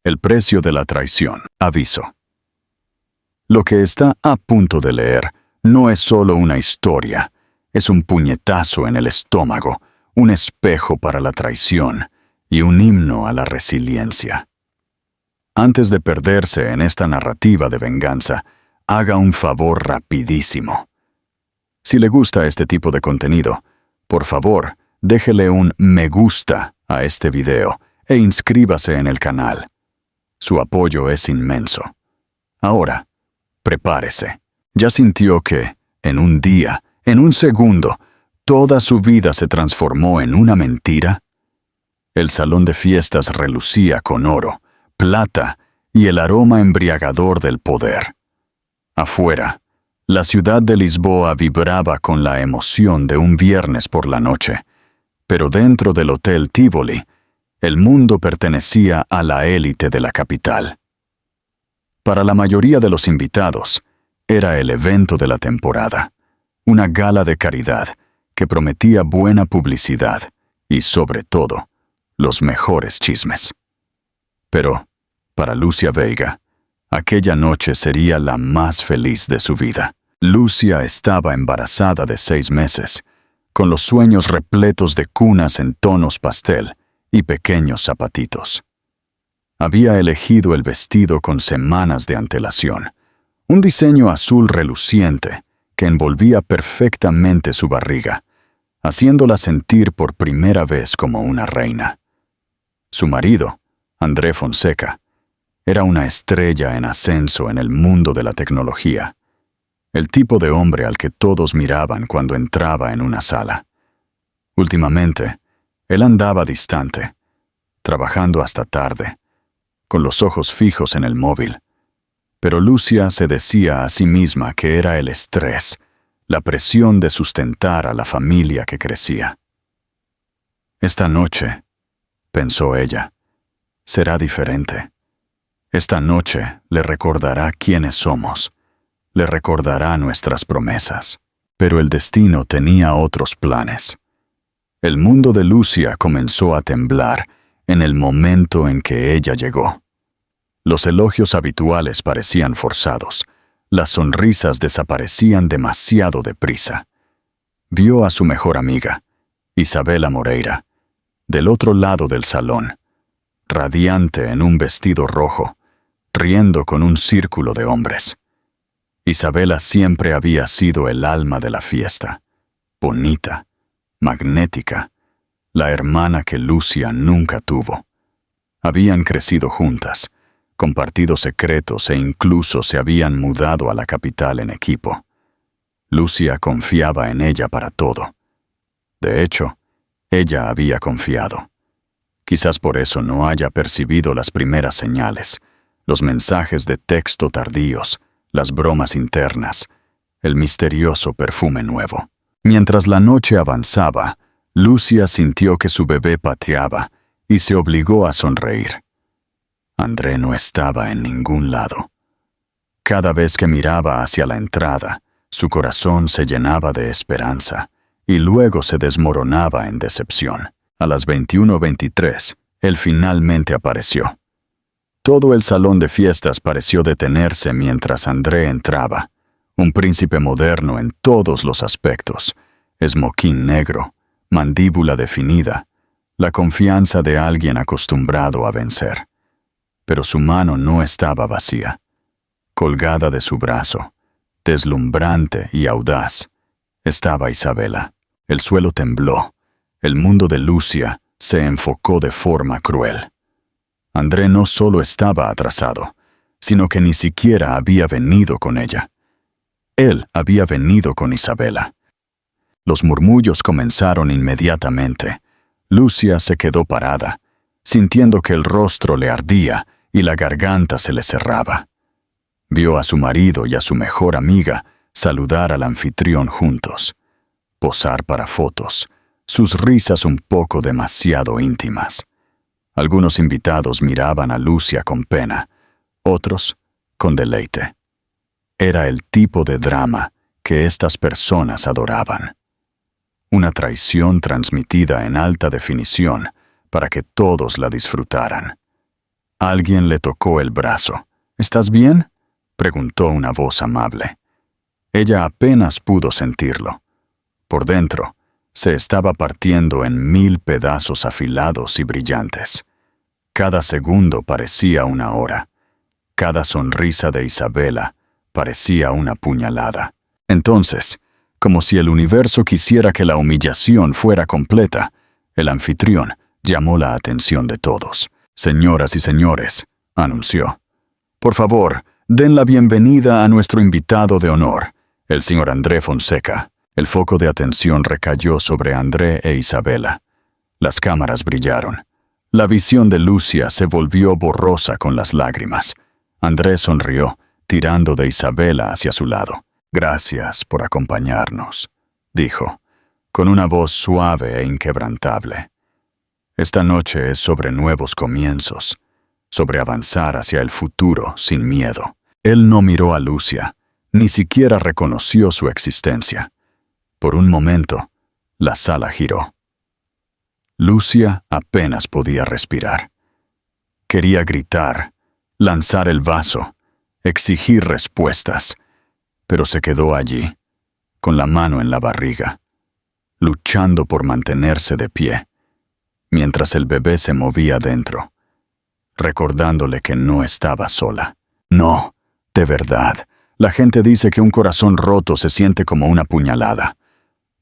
El precio de la traición. Aviso. Lo que está a punto de leer no es solo una historia, es un puñetazo en el estómago, un espejo para la traición y un himno a la resiliencia. Antes de perderse en esta narrativa de venganza, haga un favor rapidísimo. Si le gusta este tipo de contenido, por favor, déjele un me gusta a este video e inscríbase en el canal. Su apoyo es inmenso. Ahora, prepárese. ¿Ya sintió que, en un día, en un segundo, toda su vida se transformó en una mentira? El salón de fiestas relucía con oro, plata y el aroma embriagador del poder. Afuera, la ciudad de Lisboa vibraba con la emoción de un viernes por la noche, pero dentro del Hotel Tivoli, el mundo pertenecía a la élite de la capital. Para la mayoría de los invitados, era el evento de la temporada, una gala de caridad que prometía buena publicidad y, sobre todo, los mejores chismes. Pero, para Lúcia Veiga, aquella noche sería la más feliz de su vida. Lúcia estaba embarazada de 6 meses, con los sueños repletos de cunas en tonos pastel y pequeños zapatitos. Había elegido el vestido con semanas de antelación, un diseño azul reluciente que envolvía perfectamente su barriga, haciéndola sentir por primera vez como una reina. Su marido, André Fonseca, era una estrella en ascenso en el mundo de la tecnología, el tipo de hombre al que todos miraban cuando entraba en una sala. Últimamente, él andaba distante, trabajando hasta tarde, con los ojos fijos en el móvil. Pero Lúcia se decía a sí misma que era el estrés, la presión de sustentar a la familia que crecía. Esta noche, pensó ella, será diferente. Esta noche le recordará quiénes somos, le recordará nuestras promesas. Pero el destino tenía otros planes. El mundo de Lúcia comenzó a temblar en el momento en que ella llegó. Los elogios habituales parecían forzados, las sonrisas desaparecían demasiado deprisa. Vio a su mejor amiga, Isabela Moreira, del otro lado del salón, radiante en un vestido rojo, riendo con un círculo de hombres. Isabela siempre había sido el alma de la fiesta, bonita, magnética, la hermana que Lúcia nunca tuvo. Habían crecido juntas, compartido secretos e incluso se habían mudado a la capital en equipo. Lúcia confiaba en ella para todo. De hecho, ella había confiado. Quizás por eso no haya percibido las primeras señales, los mensajes de texto tardíos, las bromas internas, el misterioso perfume nuevo. Mientras la noche avanzaba, Lúcia sintió que su bebé pateaba y se obligó a sonreír. André no estaba en ningún lado. Cada vez que miraba hacia la entrada, su corazón se llenaba de esperanza y luego se desmoronaba en decepción. A las 21:23, él finalmente apareció. Todo el salón de fiestas pareció detenerse mientras André entraba, un príncipe moderno en todos los aspectos, esmoquín negro, mandíbula definida, la confianza de alguien acostumbrado a vencer. Pero su mano no estaba vacía. Colgada de su brazo, deslumbrante y audaz, estaba Isabela. El suelo tembló. El mundo de Lúcia se enfocó de forma cruel. André no solo estaba atrasado, sino que ni siquiera había venido con ella. Él había venido con Isabela. Los murmullos comenzaron inmediatamente. Lúcia se quedó parada, sintiendo que el rostro le ardía y la garganta se le cerraba. Vio a su marido y a su mejor amiga saludar al anfitrión juntos, posar para fotos, sus risas un poco demasiado íntimas. Algunos invitados miraban a Lúcia con pena, otros con deleite. Era el tipo de drama que estas personas adoraban. Una traición transmitida en alta definición para que todos la disfrutaran. Alguien le tocó el brazo. ¿Estás bien?, preguntó una voz amable. Ella apenas pudo sentirlo. Por dentro, se estaba partiendo en 1000 pedazos afilados y brillantes. Cada segundo parecía una hora. Cada sonrisa de Isabela parecía una puñalada. Entonces, como si el universo quisiera que la humillación fuera completa, el anfitrión llamó la atención de todos. «Señoras y señores», anunció, «por favor, den la bienvenida a nuestro invitado de honor, el señor André Fonseca». El foco de atención recayó sobre André e Isabela. Las cámaras brillaron. La visión de Lucia se volvió borrosa con las lágrimas. André sonrió, tirando de Isabela hacia su lado. «Gracias por acompañarnos», dijo, con una voz suave e inquebrantable. «Esta noche es sobre nuevos comienzos, sobre avanzar hacia el futuro sin miedo». Él no miró a Lucia, ni siquiera reconoció su existencia. Por un momento, la sala giró. Lucia apenas podía respirar. Quería gritar, lanzar el vaso, exigir respuestas, pero se quedó allí, con la mano en la barriga, luchando por mantenerse de pie, mientras el bebé se movía dentro, recordándole que no estaba sola. No, de verdad, la gente dice que un corazón roto se siente como una puñalada.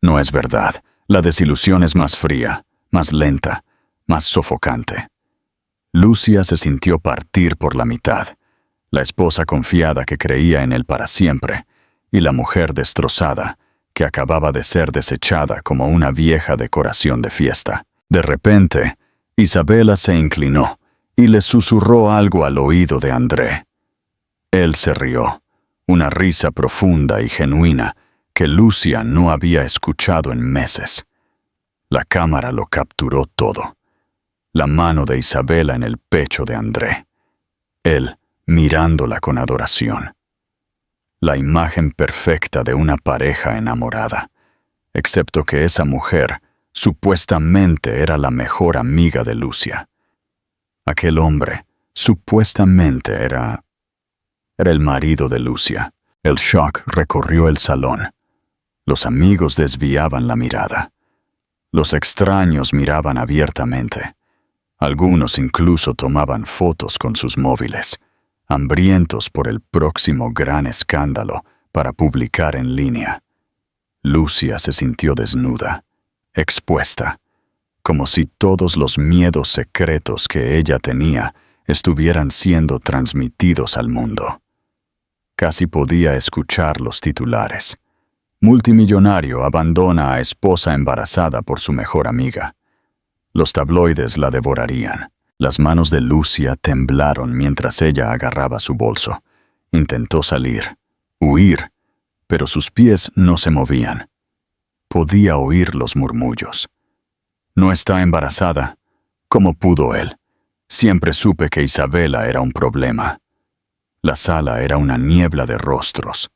No es verdad, la desilusión es más fría, más lenta, más sofocante. Lucia se sintió partir por la mitad, la esposa confiada que creía en él para siempre, y la mujer destrozada que acababa de ser desechada como una vieja decoración de fiesta. De repente, Isabela se inclinó y le susurró algo al oído de André. Él se rió, una risa profunda y genuina que Lucia no había escuchado en meses. La cámara lo capturó todo. La mano de Isabela en el pecho de André. Él mirándola con adoración. La imagen perfecta de una pareja enamorada, excepto que esa mujer supuestamente era la mejor amiga de Lucia. Aquel hombre supuestamente era el marido de Lucia. El shock recorrió el salón. Los amigos desviaban la mirada. Los extraños miraban abiertamente. Algunos incluso tomaban fotos con sus móviles, hambrientos por el próximo gran escándalo para publicar en línea. Lucia se sintió desnuda, expuesta, como si todos los miedos secretos que ella tenía estuvieran siendo transmitidos al mundo. Casi podía escuchar los titulares. Multimillonario abandona a esposa embarazada por su mejor amiga. Los tabloides la devorarían. Las manos de Lucia temblaron mientras ella agarraba su bolso. Intentó salir, huir, pero sus pies no se movían. Podía oír los murmullos. «No está embarazada». ¿Cómo pudo él? Siempre supe que Isabela era un problema. La sala era una niebla de rostros,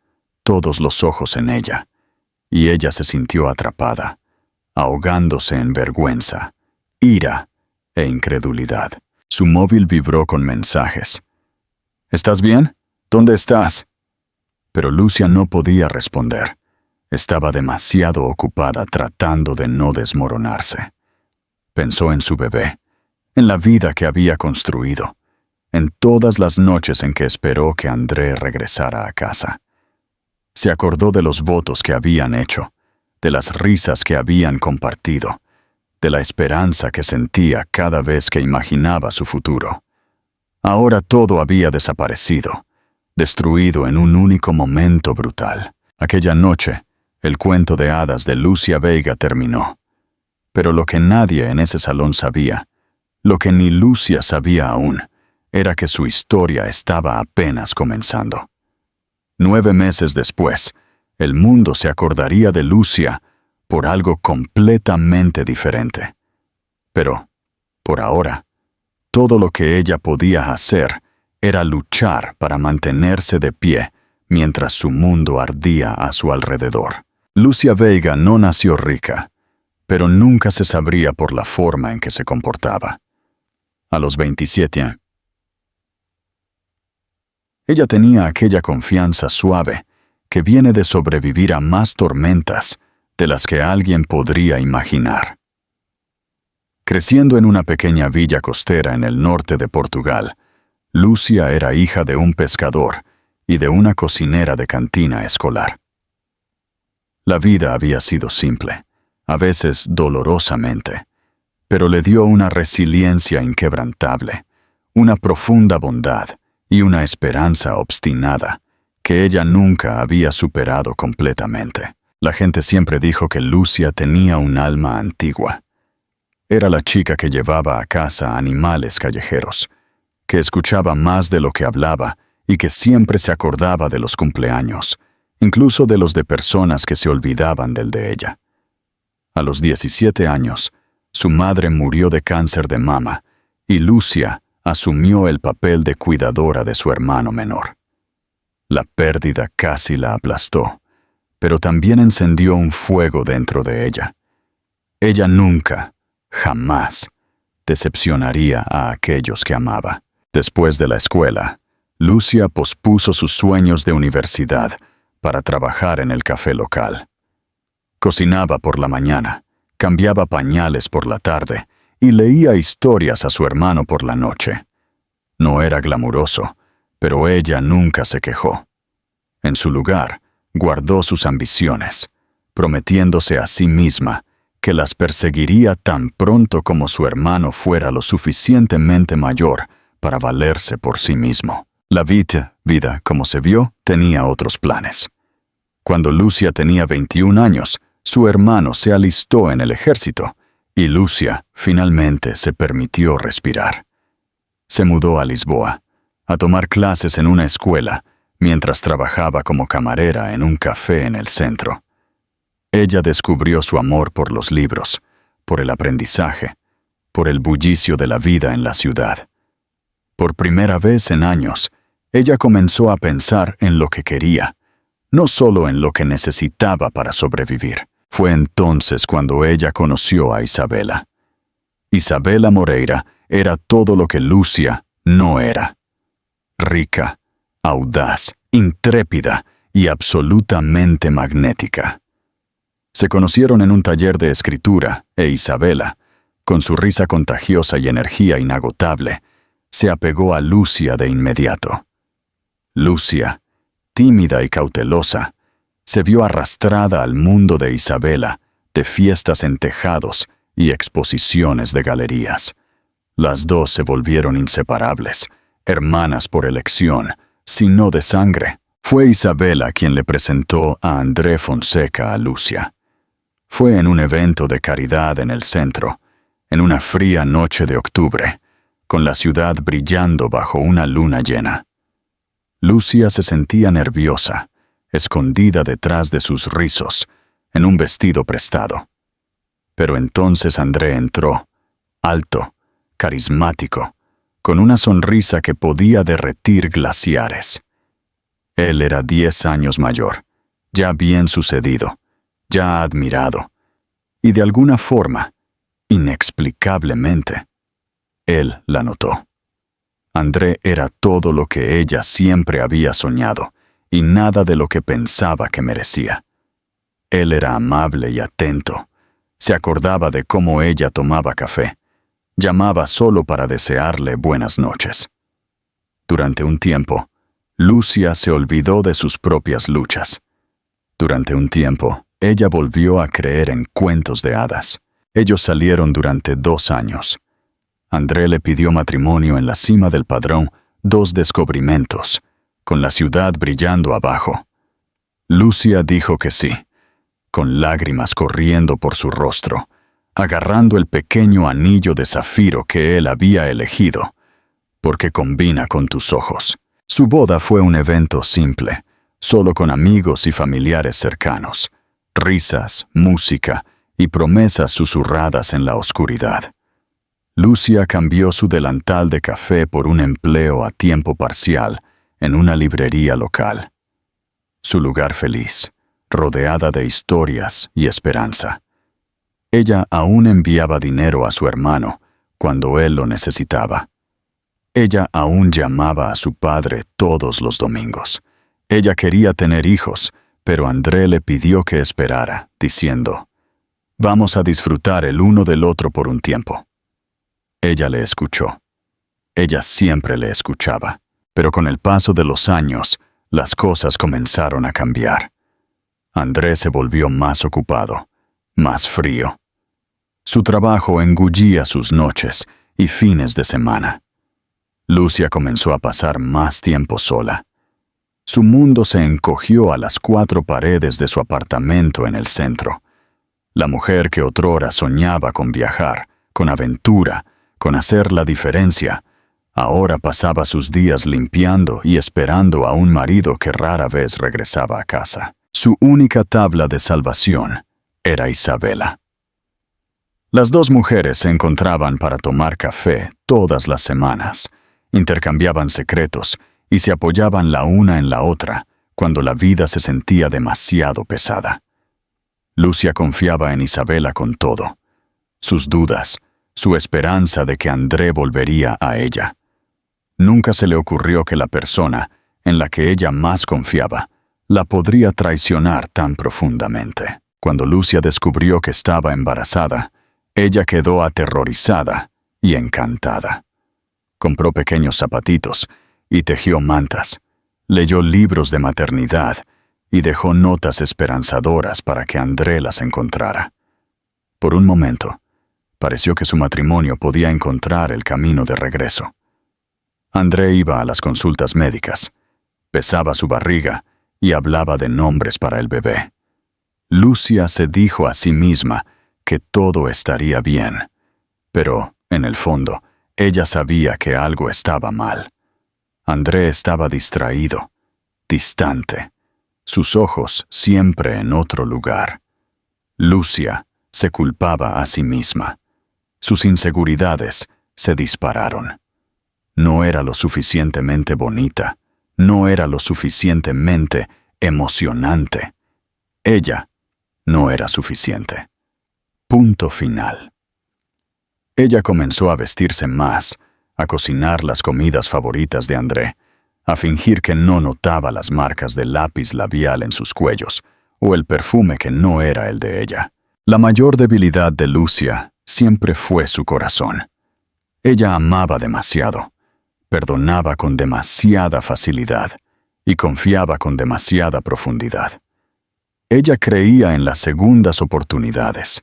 todos los ojos en ella, y ella se sintió atrapada, ahogándose en vergüenza, ira e incredulidad. Su móvil vibró con mensajes. «¿Estás bien? ¿Dónde estás?». Pero Lucia no podía responder. Estaba demasiado ocupada tratando de no desmoronarse. Pensó en su bebé, en la vida que había construido, en todas las noches en que esperó que André regresara a casa. Se acordó de los votos que habían hecho, de las risas que habían compartido, de la esperanza que sentía cada vez que imaginaba su futuro. Ahora todo había desaparecido, destruido en un único momento brutal. Aquella noche, el cuento de hadas de Lucia Veiga terminó. Pero lo que nadie en ese salón sabía, lo que ni Lucia sabía aún, era que su historia estaba apenas comenzando. 9 meses después, el mundo se acordaría de Lucia por algo completamente diferente. Pero, por ahora, todo lo que ella podía hacer era luchar para mantenerse de pie mientras su mundo ardía a su alrededor. Lucia Veiga no nació rica, pero nunca se sabría por la forma en que se comportaba. A los 27 años, Ella tenía aquella confianza suave que viene de sobrevivir a más tormentas de las que alguien podría imaginar. Creciendo en una pequeña villa costera en el norte de Portugal, Lucia era hija de un pescador y de una cocinera de cantina escolar. La vida había sido simple, a veces dolorosamente, pero le dio una resiliencia inquebrantable, una profunda bondad y una esperanza obstinada que ella nunca había superado completamente. La gente siempre dijo que Lucia tenía un alma antigua. Era la chica que llevaba a casa animales callejeros, que escuchaba más de lo que hablaba y que siempre se acordaba de los cumpleaños, incluso de los de personas que se olvidaban del de ella. A los 17 años, su madre murió de cáncer de mama y Lucia asumió el papel de cuidadora de su hermano menor. La pérdida casi la aplastó, pero también encendió un fuego dentro de ella. Ella nunca, jamás, decepcionaría a aquellos que amaba. Después de la escuela, Lucia pospuso sus sueños de universidad para trabajar en el café local. Cocinaba por la mañana, cambiaba pañales por la tarde y leía historias a su hermano por la noche. No era glamuroso, pero ella nunca se quejó. En su lugar, guardó sus ambiciones, prometiéndose a sí misma que las perseguiría tan pronto como su hermano fuera lo suficientemente mayor para valerse por sí mismo. La vida, como se vio, tenía otros planes. Cuando Lucia tenía 21 años, su hermano se alistó en el ejército y Lucia finalmente se permitió respirar. Se mudó a Lisboa, a tomar clases en una escuela, mientras trabajaba como camarera en un café en el centro. Ella descubrió su amor por los libros, por el aprendizaje, por el bullicio de la vida en la ciudad. Por primera vez en años, ella comenzó a pensar en lo que quería, no solo en lo que necesitaba para sobrevivir. Fue entonces cuando ella conoció a Isabela. Isabela Moreira era todo lo que Lucia no era. Rica, audaz, intrépida y absolutamente magnética. Se conocieron en un taller de escritura e Isabela, con su risa contagiosa y energía inagotable, se apegó a Lucia de inmediato. Lucia, tímida y cautelosa, se vio arrastrada al mundo de Isabela, de fiestas en tejados y exposiciones de galerías. Las dos se volvieron inseparables, hermanas por elección, si no de sangre. Fue Isabela quien le presentó a André Fonseca a Lucia. Fue en un evento de caridad en el centro, en una fría noche de octubre, con la ciudad brillando bajo una luna llena. Lucia se sentía nerviosa, escondida detrás de sus rizos, en un vestido prestado. Pero entonces André entró, alto, carismático, con una sonrisa que podía derretir glaciares. Él era 10 años mayor, ya bien sucedido, ya admirado, y de alguna forma, inexplicablemente, él la notó. André era todo lo que ella siempre había soñado, y nada de lo que pensaba que merecía. Él era amable y atento, se acordaba de cómo ella tomaba café, llamaba solo para desearle buenas noches. Durante un tiempo, Lucia se olvidó de sus propias luchas. Durante un tiempo, ella volvió a creer en cuentos de hadas. Ellos salieron durante 2 años. André le pidió matrimonio en la cima del Padrón 2 descubrimientos, con la ciudad brillando abajo. Lucia dijo que sí, con lágrimas corriendo por su rostro, agarrando el pequeño anillo de zafiro que él había elegido, porque combina con tus ojos. Su boda fue un evento simple, solo con amigos y familiares cercanos, risas, música y promesas susurradas en la oscuridad. Lucia cambió su delantal de café por un empleo a tiempo parcial en una librería local. Su lugar feliz, rodeada de historias y esperanza. Ella aún enviaba dinero a su hermano cuando él lo necesitaba. Ella aún llamaba a su padre todos los domingos. Ella quería tener hijos, pero André le pidió que esperara, diciendo, «Vamos a disfrutar el uno del otro por un tiempo». Ella le escuchó. Ella siempre le escuchaba, pero con el paso de los años, las cosas comenzaron a cambiar. André se volvió más ocupado, más frío. Su trabajo engullía sus noches y fines de semana. Lucia comenzó a pasar más tiempo sola. Su mundo se encogió a las 4 paredes de su apartamento en el centro. La mujer que otrora soñaba con viajar, con aventura, con hacer la diferencia, ahora pasaba sus días limpiando y esperando a un marido que rara vez regresaba a casa. Su única tabla de salvación era Isabela. Las dos mujeres se encontraban para tomar café todas las semanas, intercambiaban secretos y se apoyaban la una en la otra cuando la vida se sentía demasiado pesada. Lucia confiaba en Isabela con todo, sus dudas, su esperanza de que André volvería a ella. Nunca se le ocurrió que la persona en la que ella más confiaba la podría traicionar tan profundamente. Cuando Lucia descubrió que estaba embarazada, ella quedó aterrorizada y encantada. Compró pequeños zapatitos y tejió mantas, leyó libros de maternidad y dejó notas esperanzadoras para que André las encontrara. Por un momento, pareció que su matrimonio podía encontrar el camino de regreso. André iba a las consultas médicas, pesaba su barriga y hablaba de nombres para el bebé. Lucia se dijo a sí misma que todo estaría bien, pero, en el fondo, ella sabía que algo estaba mal. André estaba distraído, distante, sus ojos siempre en otro lugar. Lucia se culpaba a sí misma. Sus inseguridades se dispararon. No era lo suficientemente bonita, no era lo suficientemente emocionante. Ella no era suficiente. Punto final. Ella comenzó a vestirse más, a cocinar las comidas favoritas de André, a fingir que no notaba las marcas de lápiz labial en sus cuellos o el perfume que no era el de ella. La mayor debilidad de Lucia siempre fue su corazón. Ella amaba demasiado, perdonaba con demasiada facilidad y confiaba con demasiada profundidad. Ella creía en las segundas oportunidades,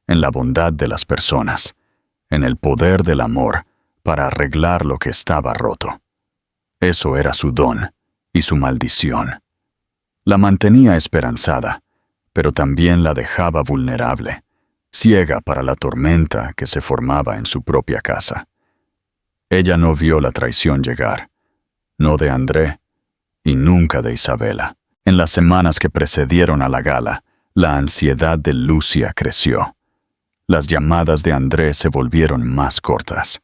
en la bondad de las personas, en el poder del amor para arreglar lo que estaba roto. Eso era su don y su maldición. La mantenía esperanzada, pero también la dejaba vulnerable, ciega para la tormenta que se formaba en su propia casa. Ella no vio la traición llegar, no de André y nunca de Isabela. En las semanas que precedieron a la gala, la ansiedad de Lucia creció. Las llamadas de André se volvieron más cortas.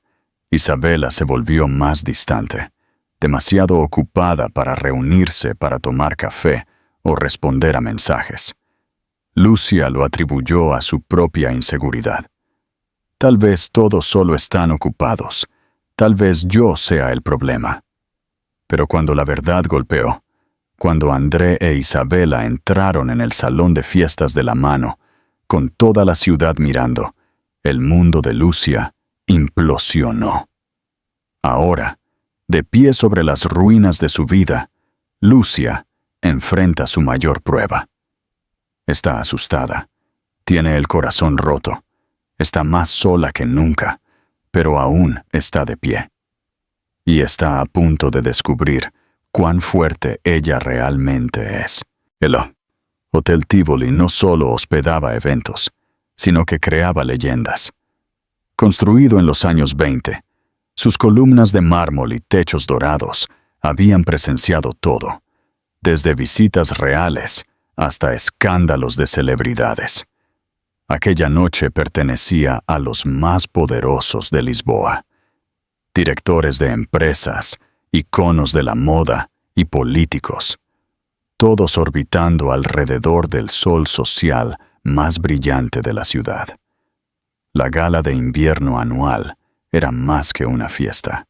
Isabela se volvió más distante, demasiado ocupada para reunirse para tomar café o responder a mensajes. Lucia lo atribuyó a su propia inseguridad. Tal vez todos solo están ocupados. Tal vez yo sea el problema. Pero cuando la verdad golpeó, cuando André e Isabela entraron en el salón de fiestas de la mano, con toda la ciudad mirando, el mundo de Lucia implosionó. Ahora, de pie sobre las ruinas de su vida, Lucia enfrenta su mayor prueba. Está asustada, tiene el corazón roto, está más sola que nunca, pero aún está de pie. Y está a punto de descubrir cuán fuerte ella realmente es. El Hotel Tivoli no solo hospedaba eventos, sino que creaba leyendas. Construido en los años 20, sus columnas de mármol y techos dorados habían presenciado todo, desde visitas reales hasta escándalos de celebridades. Aquella noche pertenecía a los más poderosos de Lisboa, directores de empresas, iconos de la moda y políticos, todos orbitando alrededor del sol social más brillante de la ciudad. La gala de invierno anual era más que una fiesta.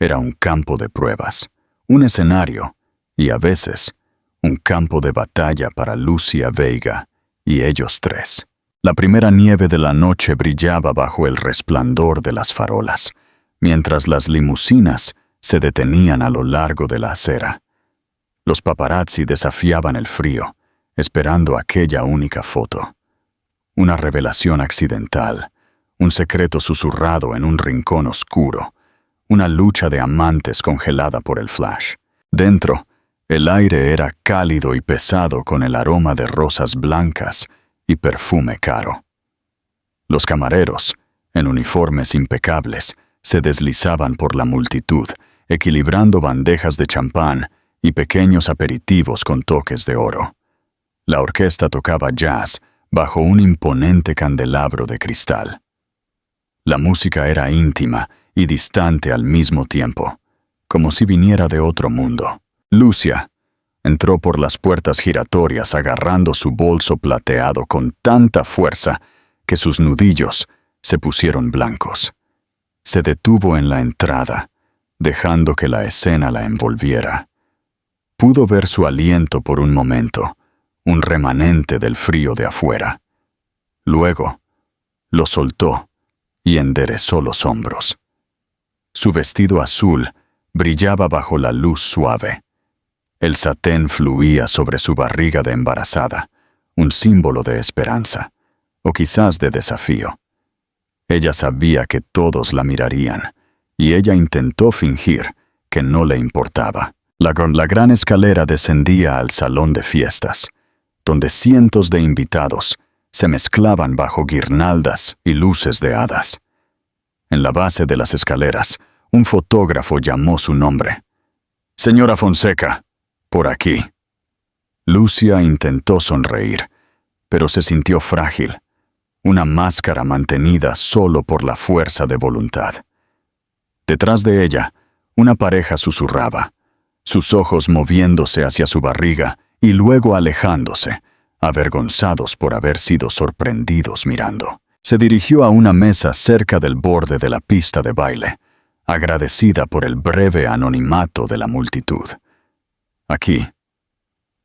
era un campo de pruebas, un escenario y, a veces, un campo de batalla para Lucia Veiga y ellos tres. La primera nieve de la noche brillaba bajo el resplandor de las farolas, mientras las limusinas se detenían a lo largo de la acera. Los paparazzi desafiaban el frío, esperando aquella única foto. Una revelación accidental, un secreto susurrado en un rincón oscuro, una lucha de amantes congelada por el flash. Dentro, el aire era cálido y pesado con el aroma de rosas blancas y perfume caro. Los camareros, en uniformes impecables, se deslizaban por la multitud, equilibrando bandejas de champán y pequeños aperitivos con toques de oro. La orquesta tocaba jazz bajo un imponente candelabro de cristal. La música era íntima y distante al mismo tiempo, como si viniera de otro mundo. Lucia entró por las puertas giratorias agarrando su bolso plateado con tanta fuerza que sus nudillos se pusieron blancos. Se detuvo en la entrada, dejando que la escena la envolviera. Pudo ver su aliento por un momento, un remanente del frío de afuera. Luego, lo soltó y enderezó los hombros. Su vestido azul brillaba bajo la luz suave. El satén fluía sobre su barriga de embarazada, un símbolo de esperanza, o quizás de desafío. Ella sabía que todos la mirarían, y ella intentó fingir que no le importaba. La gran escalera descendía al salón de fiestas, donde cientos de invitados se mezclaban bajo guirnaldas y luces de hadas. En la base de las escaleras, un fotógrafo llamó su nombre. «Señora Fonseca, por aquí». Lucia intentó sonreír, pero se sintió frágil, una máscara mantenida solo por la fuerza de voluntad. Detrás de ella, una pareja susurraba, sus ojos moviéndose hacia su barriga y luego alejándose, avergonzados por haber sido sorprendidos mirando. Se dirigió a una mesa cerca del borde de la pista de baile, agradecida por el breve anonimato de la multitud. Aquí,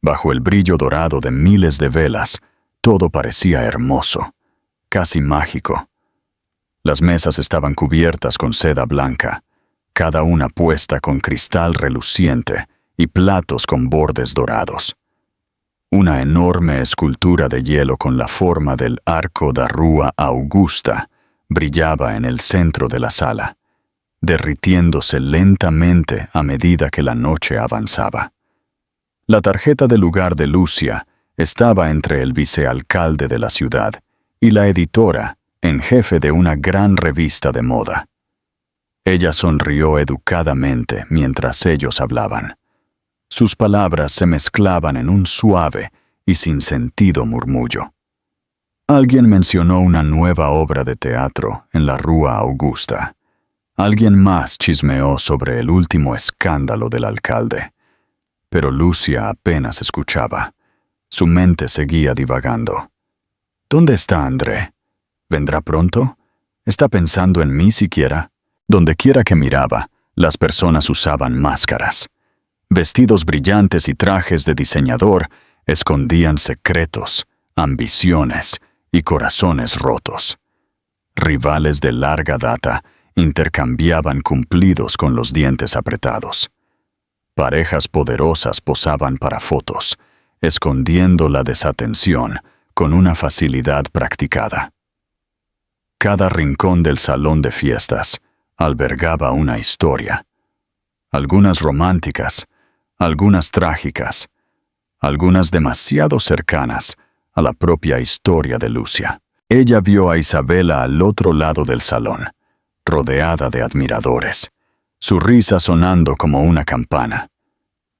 bajo el brillo dorado de miles de velas, todo parecía hermoso, casi mágico. Las mesas estaban cubiertas con seda blanca, cada una puesta con cristal reluciente y platos con bordes dorados. Una enorme escultura de hielo con la forma del Arco da Rua Augusta brillaba en el centro de la sala, derritiéndose lentamente a medida que la noche avanzaba. La tarjeta de lugar de Lucia estaba entre el vicealcalde de la ciudad y la editora en jefe de una gran revista de moda. Ella sonrió educadamente mientras ellos hablaban. Sus palabras se mezclaban en un suave y sin sentido murmullo. Alguien mencionó una nueva obra de teatro en la Rua Augusta. Alguien más chismeó sobre el último escándalo del alcalde. Pero Lucia apenas escuchaba. Su mente seguía divagando. ¿Dónde está André? ¿Vendrá pronto? ¿Está pensando en mí siquiera? Donde quiera que miraba, las personas usaban máscaras. Vestidos brillantes y trajes de diseñador escondían secretos, ambiciones y corazones rotos. Rivales de larga data intercambiaban cumplidos con los dientes apretados. Parejas poderosas posaban para fotos, escondiendo la desatención con una facilidad practicada. Cada rincón del salón de fiestas albergaba una historia, algunas románticas, algunas trágicas, algunas demasiado cercanas a la propia historia de Lucia. Ella vio a Isabela al otro lado del salón, rodeada de admiradores, su risa sonando como una campana.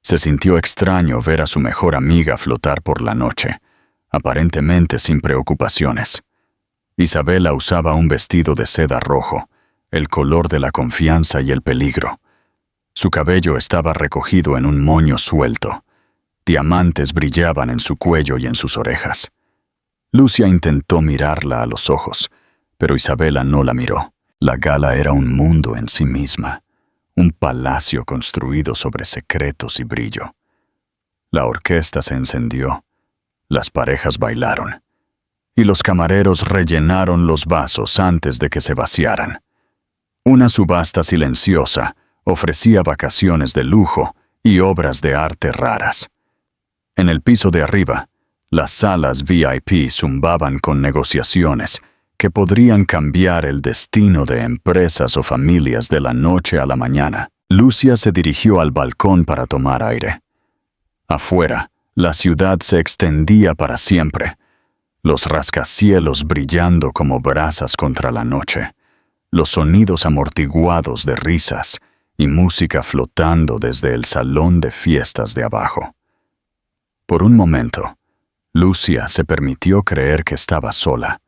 Se sintió extraño ver a su mejor amiga flotar por la noche, aparentemente sin preocupaciones. Isabela usaba un vestido de seda rojo, el color de la confianza y el peligro. Su cabello estaba recogido en un moño suelto. Diamantes brillaban en su cuello y en sus orejas. Lucia intentó mirarla a los ojos, pero Isabela no la miró. La gala era un mundo en sí misma, un palacio construido sobre secretos y brillo. La orquesta se encendió, las parejas bailaron, y los camareros rellenaron los vasos antes de que se vaciaran. Una subasta silenciosa ofrecía vacaciones de lujo y obras de arte raras. En el piso de arriba, las salas VIP zumbaban con negociaciones que podrían cambiar el destino de empresas o familias de la noche a la mañana. Lucia se dirigió al balcón para tomar aire. Afuera, la ciudad se extendía para siempre, los rascacielos brillando como brasas contra la noche, los sonidos amortiguados de risas y música flotando desde el salón de fiestas de abajo. Por un momento, Lucia se permitió creer que estaba sola,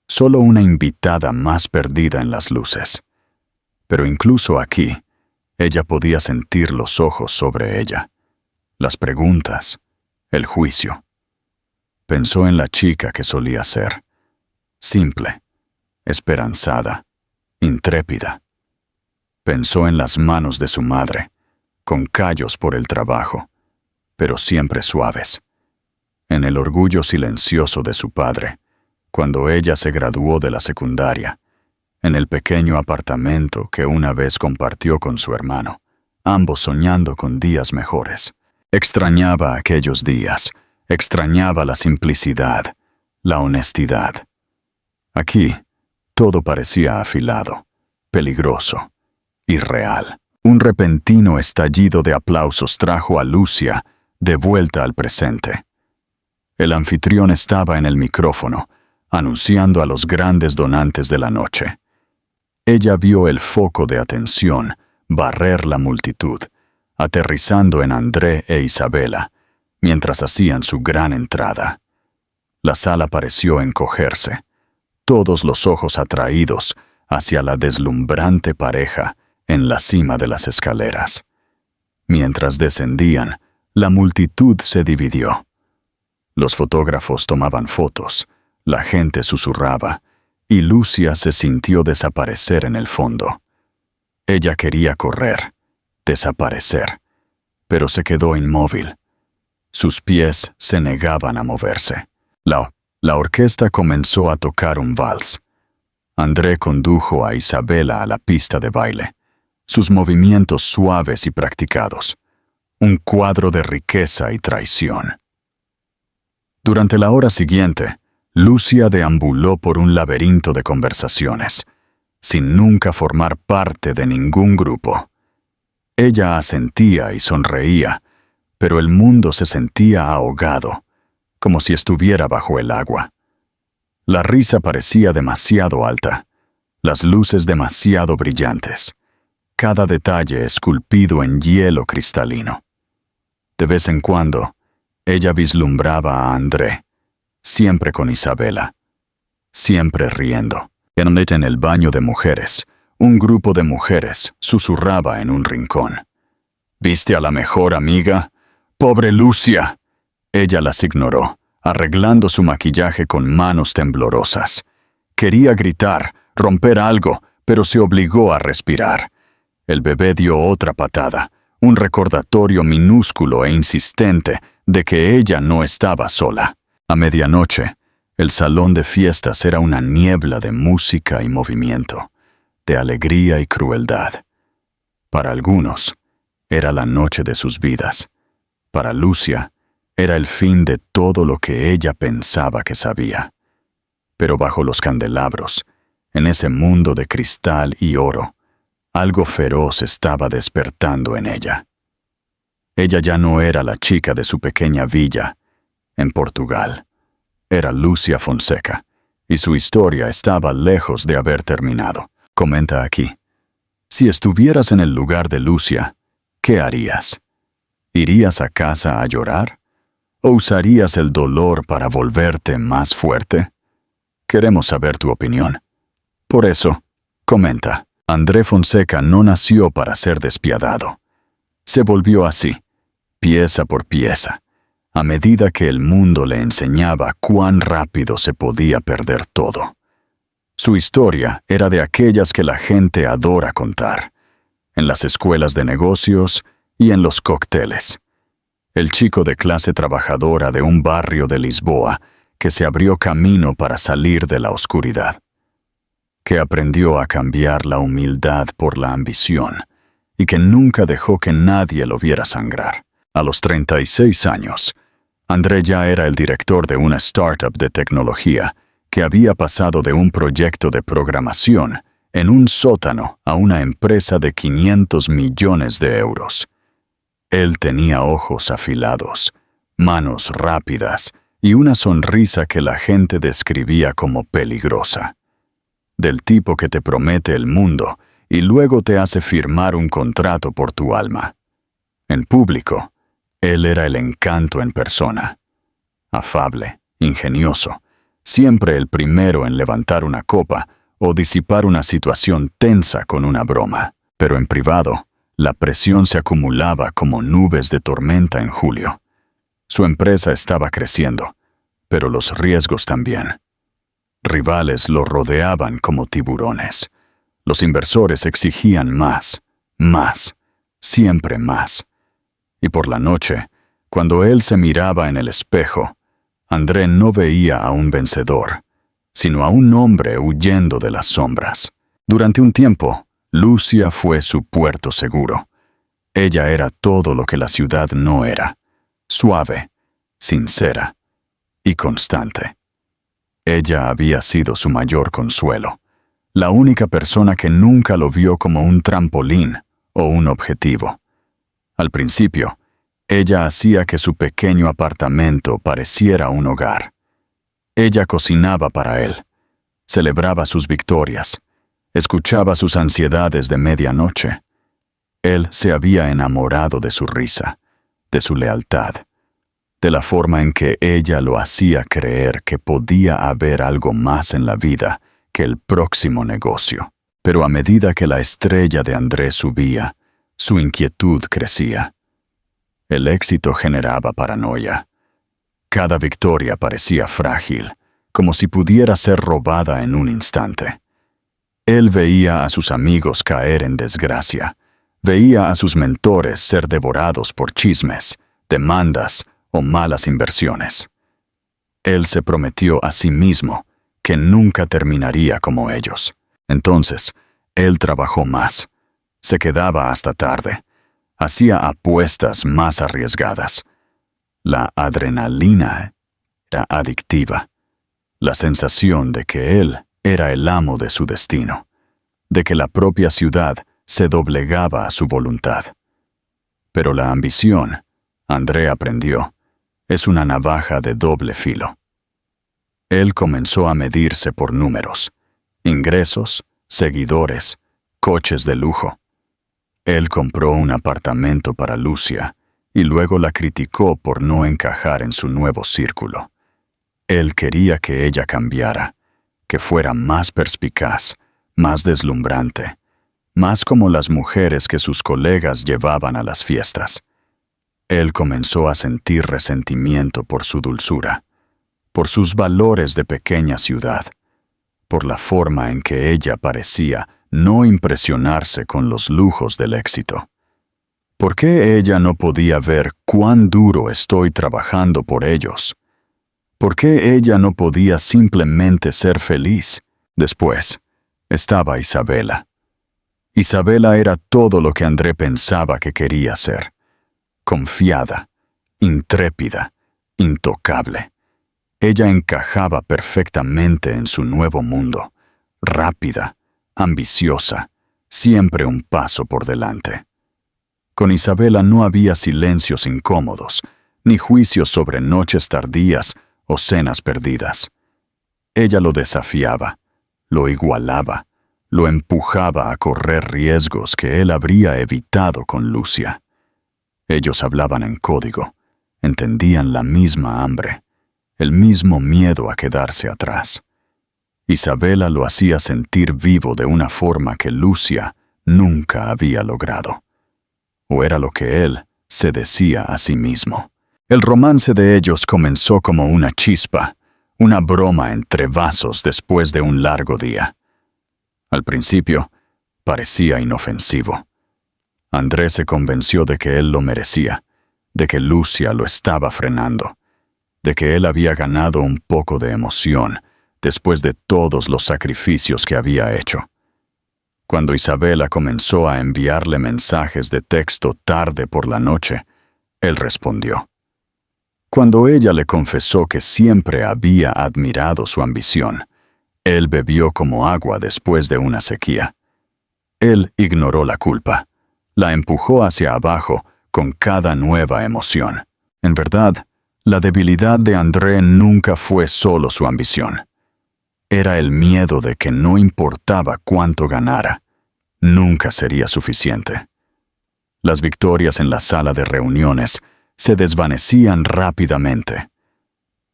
solo una invitada más perdida en las luces. Pero incluso aquí, ella podía sentir los ojos sobre ella, las preguntas, el juicio. Pensó en la chica que solía ser, simple, esperanzada, intrépida. Pensó en las manos de su madre, con callos por el trabajo, pero siempre suaves. En el orgullo silencioso de su padre, cuando ella se graduó de la secundaria, en el pequeño apartamento que una vez compartió con su hermano, ambos soñando con días mejores. Extrañaba aquellos días, extrañaba la simplicidad, la honestidad. Aquí, todo parecía afilado, peligroso, irreal. Un repentino estallido de aplausos trajo a Lucia de vuelta al presente. El anfitrión estaba en el micrófono, anunciando a los grandes donantes de la noche. Ella vio el foco de atención barrer la multitud, aterrizando en André e Isabela, mientras hacían su gran entrada. La sala pareció encogerse, todos los ojos atraídos hacia la deslumbrante pareja en la cima de las escaleras. Mientras descendían, la multitud se dividió. Los fotógrafos tomaban fotos, la gente susurraba, y Lucia se sintió desaparecer en el fondo. Ella quería correr, desaparecer, pero se quedó inmóvil. Sus pies se negaban a moverse. La orquesta comenzó a tocar un vals. André condujo a Isabela a la pista de baile, sus movimientos suaves y practicados, un cuadro de riqueza y traición. Durante la hora siguiente, Lucia deambuló por un laberinto de conversaciones, sin nunca formar parte de ningún grupo. Ella asentía y sonreía, pero el mundo se sentía ahogado, como si estuviera bajo el agua. La risa parecía demasiado alta, las luces demasiado brillantes, cada detalle esculpido en hielo cristalino. De vez en cuando, ella vislumbraba a André, siempre con Isabela, siempre riendo. En el baño de mujeres, un grupo de mujeres susurraba en un rincón. ¿Viste a la mejor amiga? ¡Pobre Lucia! Ella las ignoró, arreglando su maquillaje con manos temblorosas. Quería gritar, romper algo, pero se obligó a respirar. El bebé dio otra patada, un recordatorio minúsculo e insistente de que ella no estaba sola. A medianoche, el salón de fiestas era una niebla de música y movimiento, de alegría y crueldad. Para algunos, era la noche de sus vidas. Para Lucia, era el fin de todo lo que ella pensaba que sabía. Pero bajo los candelabros, en ese mundo de cristal y oro, algo feroz estaba despertando en ella. Ella ya no era la chica de su pequeña villa, en Portugal. Era Lucia Fonseca, y su historia estaba lejos de haber terminado. Comenta aquí. Si estuvieras en el lugar de Lucia, ¿qué harías? ¿Irías a casa a llorar? ¿O usarías el dolor para volverte más fuerte? Queremos saber tu opinión. Por eso, comenta. André Fonseca no nació para ser despiadado. Se volvió así, pieza por pieza, a medida que el mundo le enseñaba cuán rápido se podía perder todo. Su historia era de aquellas que la gente adora contar, en las escuelas de negocios y en los cócteles. El chico de clase trabajadora de un barrio de Lisboa que se abrió camino para salir de la oscuridad, que aprendió a cambiar la humildad por la ambición y que nunca dejó que nadie lo viera sangrar. A los 36 años, André ya era el director de una startup de tecnología que había pasado de un proyecto de programación en un sótano a una empresa de 500 millones de euros. Él tenía ojos afilados, manos rápidas y una sonrisa que la gente describía como peligrosa. Del tipo que te promete el mundo y luego te hace firmar un contrato por tu alma. En público, él era el encanto en persona. Afable, ingenioso, siempre el primero en levantar una copa o disipar una situación tensa con una broma. Pero en privado, la presión se acumulaba como nubes de tormenta en julio. Su empresa estaba creciendo, pero los riesgos también. Rivales lo rodeaban como tiburones. Los inversores exigían más, siempre más. Y por la noche, cuando él se miraba en el espejo, André no veía a un vencedor, sino a un hombre huyendo de las sombras. Durante un tiempo, Lucia fue su puerto seguro. Ella era todo lo que la ciudad no era: suave, sincera y constante. Ella había sido su mayor consuelo, la única persona que nunca lo vio como un trampolín o un objetivo. Al principio, ella hacía que su pequeño apartamento pareciera un hogar. Ella cocinaba para él, celebraba sus victorias, escuchaba sus ansiedades de medianoche. Él se había enamorado de su risa, de su lealtad, de la forma en que ella lo hacía creer que podía haber algo más en la vida que el próximo negocio. Pero a medida que la estrella de André subía, su inquietud crecía. El éxito generaba paranoia. Cada victoria parecía frágil, como si pudiera ser robada en un instante. Él veía a sus amigos caer en desgracia, veía a sus mentores ser devorados por chismes, demandas o malas inversiones. Él se prometió a sí mismo que nunca terminaría como ellos. Entonces, él trabajó más, se quedaba hasta tarde, hacía apuestas más arriesgadas. La adrenalina era adictiva, la sensación de que él era el amo de su destino, de que la propia ciudad se doblegaba a su voluntad. Pero la ambición, André aprendió, es una navaja de doble filo. Él comenzó a medirse por números: ingresos, seguidores, coches de lujo. Él compró un apartamento para Lucia y luego la criticó por no encajar en su nuevo círculo. Él quería que ella cambiara, que fuera más perspicaz, más deslumbrante, más como las mujeres que sus colegas llevaban a las fiestas. Él comenzó a sentir resentimiento por su dulzura, por sus valores de pequeña ciudad, por la forma en que ella parecía no impresionarse con los lujos del éxito. ¿Por qué ella no podía ver cuán duro estoy trabajando por ellos? ¿Por qué ella no podía simplemente ser feliz? Después, estaba Isabela. Isabela era todo lo que André pensaba que quería ser: confiada, intrépida, intocable. Ella encajaba perfectamente en su nuevo mundo, rápida, ambiciosa, siempre un paso por delante. Con Isabela no había silencios incómodos, ni juicios sobre noches tardías o cenas perdidas. Ella lo desafiaba, lo igualaba, lo empujaba a correr riesgos que él habría evitado con Lucia. Ellos hablaban en código, entendían la misma hambre, el mismo miedo a quedarse atrás. Isabela lo hacía sentir vivo de una forma que Lucia nunca había logrado. O era lo que él se decía a sí mismo. El romance de ellos comenzó como una chispa, una broma entre vasos después de un largo día. Al principio, parecía inofensivo. André se convenció de que él lo merecía, de que Lucia lo estaba frenando, de que él había ganado un poco de emoción después de todos los sacrificios que había hecho. Cuando Isabela comenzó a enviarle mensajes de texto tarde por la noche, él respondió. Cuando ella le confesó que siempre había admirado su ambición, él bebió como agua después de una sequía. Él ignoró la culpa, la empujó hacia abajo con cada nueva emoción. En verdad, la debilidad de André nunca fue solo su ambición. Era el miedo de que no importaba cuánto ganara, nunca sería suficiente. Las victorias en la sala de reuniones se desvanecían rápidamente.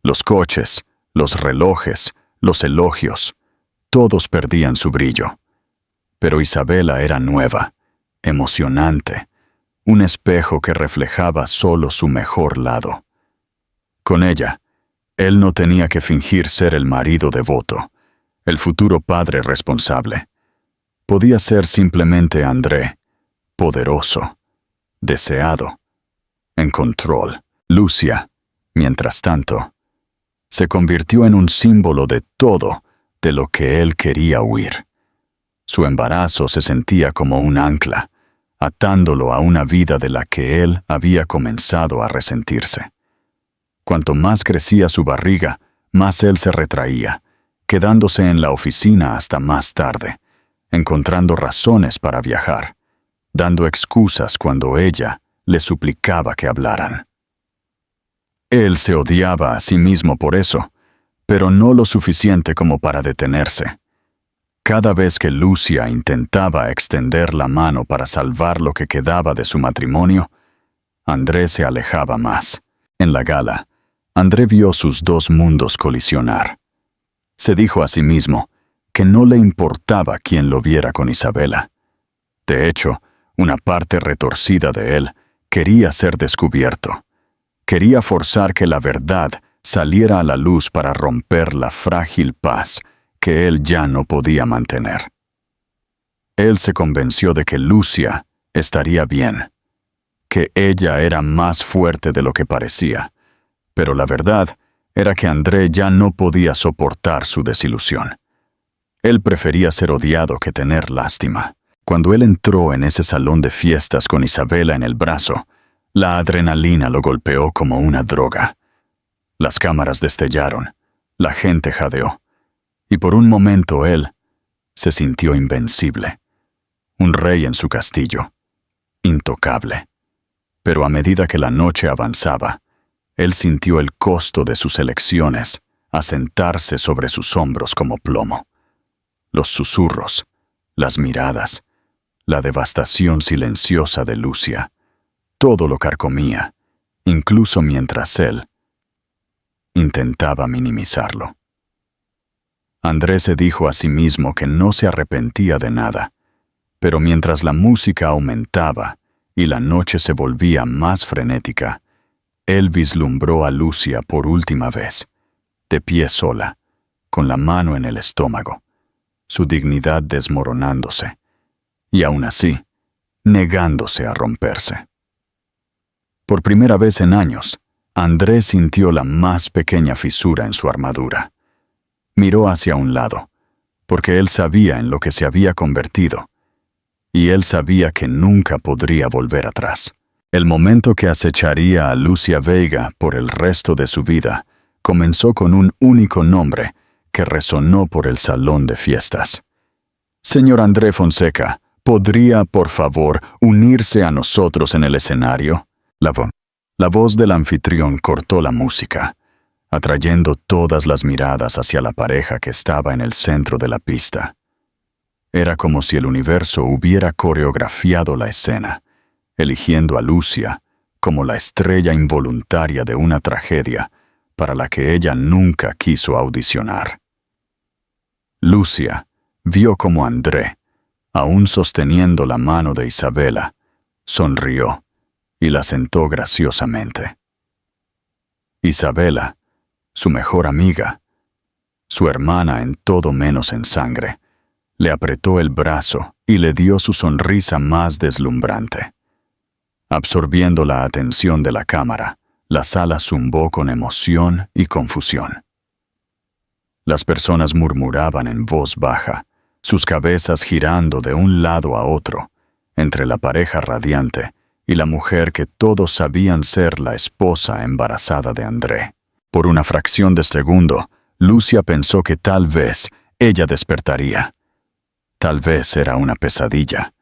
Los coches, los relojes, los elogios, todos perdían su brillo. Pero Isabela era nueva, emocionante, un espejo que reflejaba solo su mejor lado. Con ella, él no tenía que fingir ser el marido devoto, el futuro padre responsable. Podía ser simplemente André, poderoso, deseado, en control. Lucia, mientras tanto, se convirtió en un símbolo de todo de lo que él quería huir. Su embarazo se sentía como un ancla, atándolo a una vida de la que él había comenzado a resentirse. Cuanto más crecía su barriga, más él se retraía, quedándose en la oficina hasta más tarde, encontrando razones para viajar, dando excusas cuando ella le suplicaba que hablaran. Él se odiaba a sí mismo por eso, pero no lo suficiente como para detenerse. Cada vez que Lucia intentaba extender la mano para salvar lo que quedaba de su matrimonio, André se alejaba más. En la gala, André vio sus dos mundos colisionar. Se dijo a sí mismo que no le importaba quién lo viera con Isabela. De hecho, una parte retorcida de él quería ser descubierto. Quería forzar que la verdad saliera a la luz para romper la frágil paz que él ya no podía mantener. Él se convenció de que Lucia estaría bien, que ella era más fuerte de lo que parecía, pero la verdad era que André ya no podía soportar su desilusión. Él prefería ser odiado que tener lástima. Cuando él entró en ese salón de fiestas con Isabela en el brazo, la adrenalina lo golpeó como una droga. Las cámaras destellaron, la gente jadeó, y por un momento él se sintió invencible, un rey en su castillo, intocable. Pero a medida que la noche avanzaba, él sintió el costo de sus elecciones asentarse sobre sus hombros como plomo. Los susurros, las miradas, la devastación silenciosa de Lucia, todo lo carcomía, incluso mientras él intentaba minimizarlo. André se dijo a sí mismo que no se arrepentía de nada, pero mientras la música aumentaba y la noche se volvía más frenética, él vislumbró a Lucia por última vez, de pie sola, con la mano en el estómago, su dignidad desmoronándose, y aún así, negándose a romperse. Por primera vez en años, André sintió la más pequeña fisura en su armadura. Miró hacia un lado, porque él sabía en lo que se había convertido, y él sabía que nunca podría volver atrás. El momento que acecharía a Lucia Veiga por el resto de su vida comenzó con un único nombre que resonó por el salón de fiestas. Señor André Fonseca, ¿podría, por favor, unirse a nosotros en el escenario? La voz del anfitrión cortó la música, atrayendo todas las miradas hacia la pareja que estaba en el centro de la pista. Era como si el universo hubiera coreografiado la escena, eligiendo a Lucia como la estrella involuntaria de una tragedia para la que ella nunca quiso audicionar. Lucia vio como André, aún sosteniendo la mano de Isabela, sonrió y la sentó graciosamente. Isabela, su mejor amiga, su hermana en todo menos en sangre, le apretó el brazo y le dio su sonrisa más deslumbrante. Absorbiendo la atención de la cámara, la sala zumbó con emoción y confusión. Las personas murmuraban en voz baja, sus cabezas girando de un lado a otro, entre la pareja radiante y la mujer que todos sabían ser la esposa embarazada de André. Por una fracción de segundo, Lucia pensó que tal vez ella despertaría. Tal vez era una pesadilla.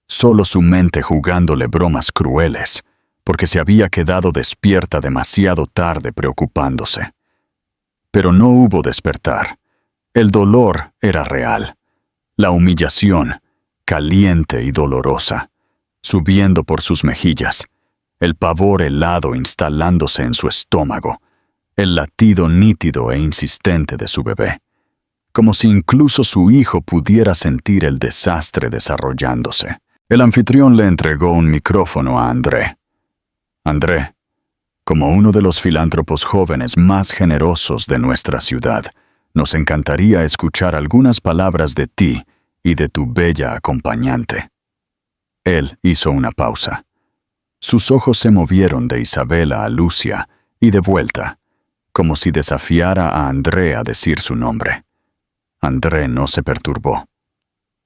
Solo su mente jugándole bromas crueles, porque se había quedado despierta demasiado tarde preocupándose. Pero no hubo despertar. El dolor era real. La humillación, caliente y dolorosa, subiendo por sus mejillas, el pavor helado instalándose en su estómago, el latido nítido e insistente de su bebé, como si incluso su hijo pudiera sentir el desastre desarrollándose. El anfitrión le entregó un micrófono a André. André, como uno de los filántropos jóvenes más generosos de nuestra ciudad, nos encantaría escuchar algunas palabras de ti y de tu bella acompañante. Él hizo una pausa. Sus ojos se movieron de Isabela a Lucia y de vuelta, como si desafiara a André a decir su nombre. André no se perturbó.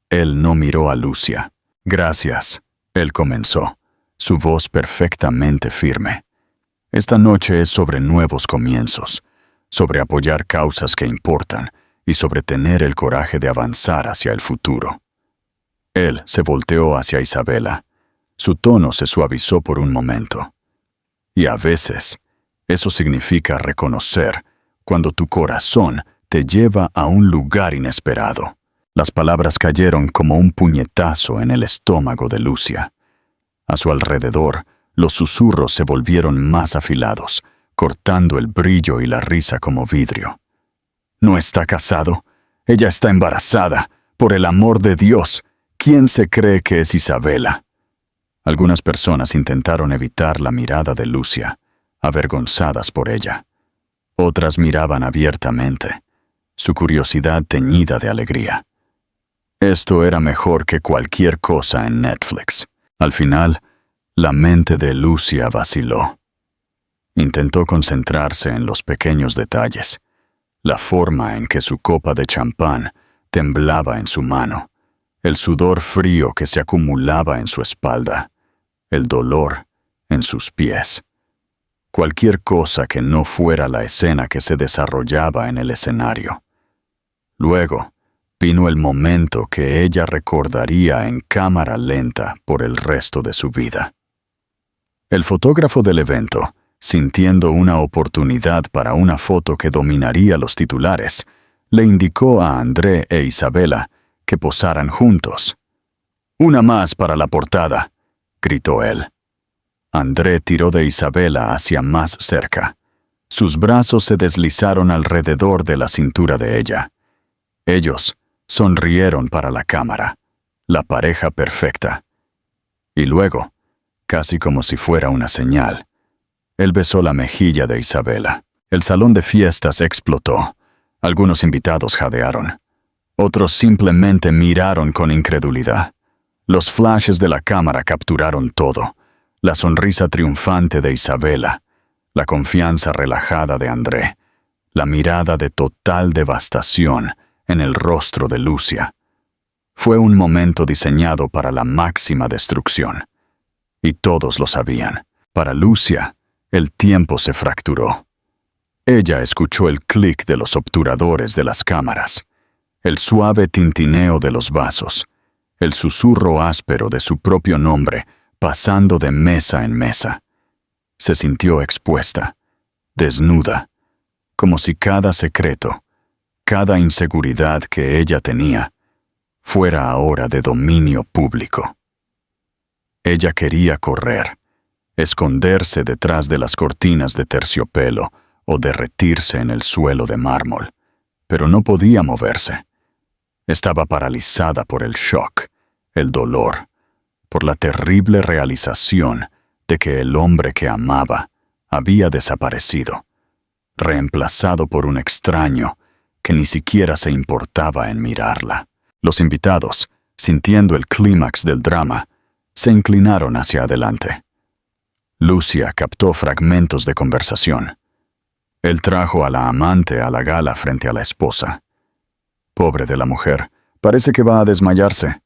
Él no miró a Lucia. Gracias, él comenzó, su voz perfectamente firme. Esta noche es sobre nuevos comienzos, sobre apoyar causas que importan y sobre tener el coraje de avanzar hacia el futuro. Él se volteó hacia Isabela. Su tono se suavizó por un momento. Y a veces, eso significa reconocer cuando tu corazón te lleva a un lugar inesperado. Las palabras cayeron como un puñetazo en el estómago de Lucia. A su alrededor, los susurros se volvieron más afilados, cortando el brillo y la risa como vidrio. No está casado. Ella está embarazada. Por el amor de Dios, ¿quién se cree que es Isabela? Algunas personas intentaron evitar la mirada de Lucia, avergonzadas por ella. Otras miraban abiertamente, su curiosidad teñida de alegría. Esto era mejor que cualquier cosa en Netflix. Al final, la mente de Lucia vaciló. Intentó concentrarse en los pequeños detalles, la forma en que su copa de champán temblaba en su mano, el sudor frío que se acumulaba en su espalda, el dolor en sus pies. Cualquier cosa que no fuera la escena que se desarrollaba en el escenario. Luego, vino el momento que ella recordaría en cámara lenta por el resto de su vida. El fotógrafo del evento, sintiendo una oportunidad para una foto que dominaría los titulares, le indicó a André e Isabela que posaran juntos. «Una más para la portada», gritó él. André tiró de Isabela hacia más cerca. Sus brazos se deslizaron alrededor de la cintura de ella. Ellos sonrieron para la cámara, la pareja perfecta. Y luego, casi como si fuera una señal, él besó la mejilla de Isabela. El salón de fiestas explotó. Algunos invitados jadearon. Otros simplemente miraron con incredulidad. Los flashes de la cámara capturaron todo. La sonrisa triunfante de Isabela, la confianza relajada de André, la mirada de total devastación en el rostro de Lucia. Fue un momento diseñado para la máxima destrucción. Y todos lo sabían. Para Lucia, el tiempo se fracturó. Ella escuchó el clic de los obturadores de las cámaras, el suave tintineo de los vasos, el susurro áspero de su propio nombre pasando de mesa en mesa. Se sintió expuesta, desnuda, como si cada secreto, cada inseguridad que ella tenía, fuera ahora de dominio público. Ella quería correr, esconderse detrás de las cortinas de terciopelo o derretirse en el suelo de mármol, pero no podía moverse. Estaba paralizada por el shock, el dolor, por la terrible realización de que el hombre que amaba había desaparecido, reemplazado por un extraño que ni siquiera se importaba en mirarla. Los invitados, sintiendo el clímax del drama, se inclinaron hacia adelante. Lucia captó fragmentos de conversación. Él trajo a la amante a la gala frente a la esposa. Pobre de la mujer, parece que va a desmayarse.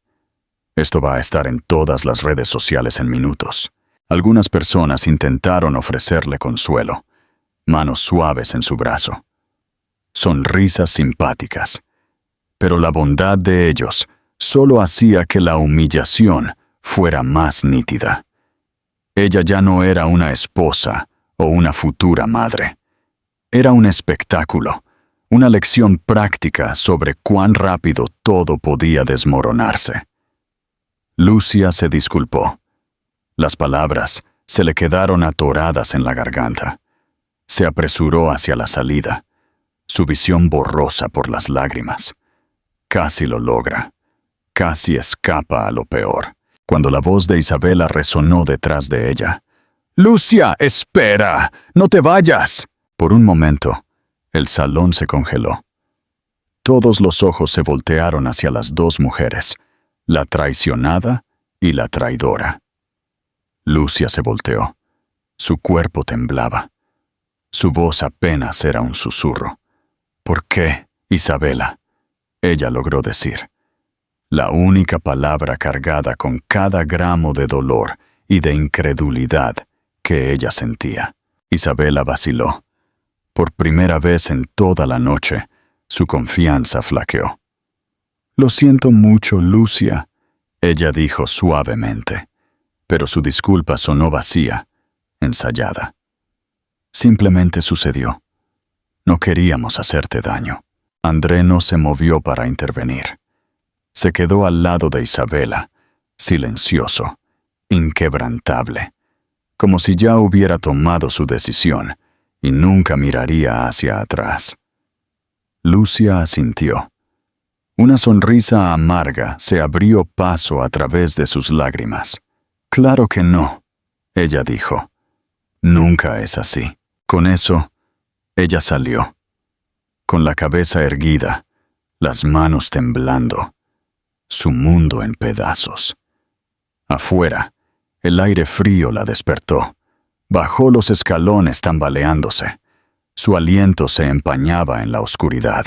Esto va a estar en todas las redes sociales en minutos. Algunas personas intentaron ofrecerle consuelo, manos suaves en su brazo, sonrisas simpáticas. Pero la bondad de ellos solo hacía que la humillación fuera más nítida. Ella ya no era una esposa o una futura madre. Era un espectáculo, una lección práctica sobre cuán rápido todo podía desmoronarse. Lucia se disculpó. Las palabras se le quedaron atoradas en la garganta. Se apresuró hacia la salida, su visión borrosa por las lágrimas. Casi lo logra. Casi escapa a lo peor, cuando la voz de Isabela resonó detrás de ella. «¡Lucia, espera! ¡No te vayas!». Por un momento, el salón se congeló. Todos los ojos se voltearon hacia las dos mujeres, la traicionada y la traidora. Lucia se volteó. Su cuerpo temblaba. Su voz apenas era un susurro. «¿Por qué, Isabela?», ella logró decir. La única palabra cargada con cada gramo de dolor y de incredulidad que ella sentía. Isabela vaciló. Por primera vez en toda la noche, su confianza flaqueó. «Lo siento mucho, Lucia», ella dijo suavemente, pero su disculpa sonó vacía, ensayada. «Simplemente sucedió. No queríamos hacerte daño». André no se movió para intervenir. Se quedó al lado de Isabela, silencioso, inquebrantable, como si ya hubiera tomado su decisión y nunca miraría hacia atrás. Lucia asintió. Una sonrisa amarga se abrió paso a través de sus lágrimas. «Claro que no», ella dijo. «Nunca es así». Con eso, ella salió, con la cabeza erguida, las manos temblando, su mundo en pedazos. Afuera, el aire frío la despertó. Bajó los escalones tambaleándose. Su aliento se empañaba en la oscuridad.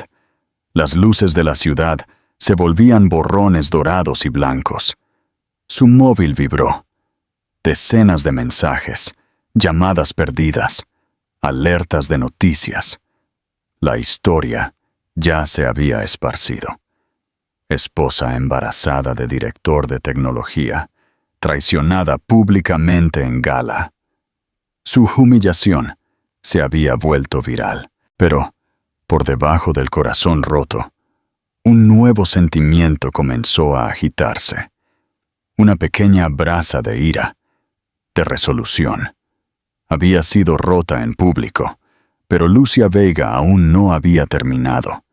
Las luces de la ciudad se volvían borrones dorados y blancos. Su móvil vibró. Decenas de mensajes, llamadas perdidas, alertas de noticias. La historia ya se había esparcido. Esposa embarazada de director de tecnología, traicionada públicamente en gala. Su humillación se había vuelto viral, pero, por debajo del corazón roto, un nuevo sentimiento comenzó a agitarse. Una pequeña brasa de ira, de resolución. Había sido rota en público, pero Lucia Vega aún no había terminado.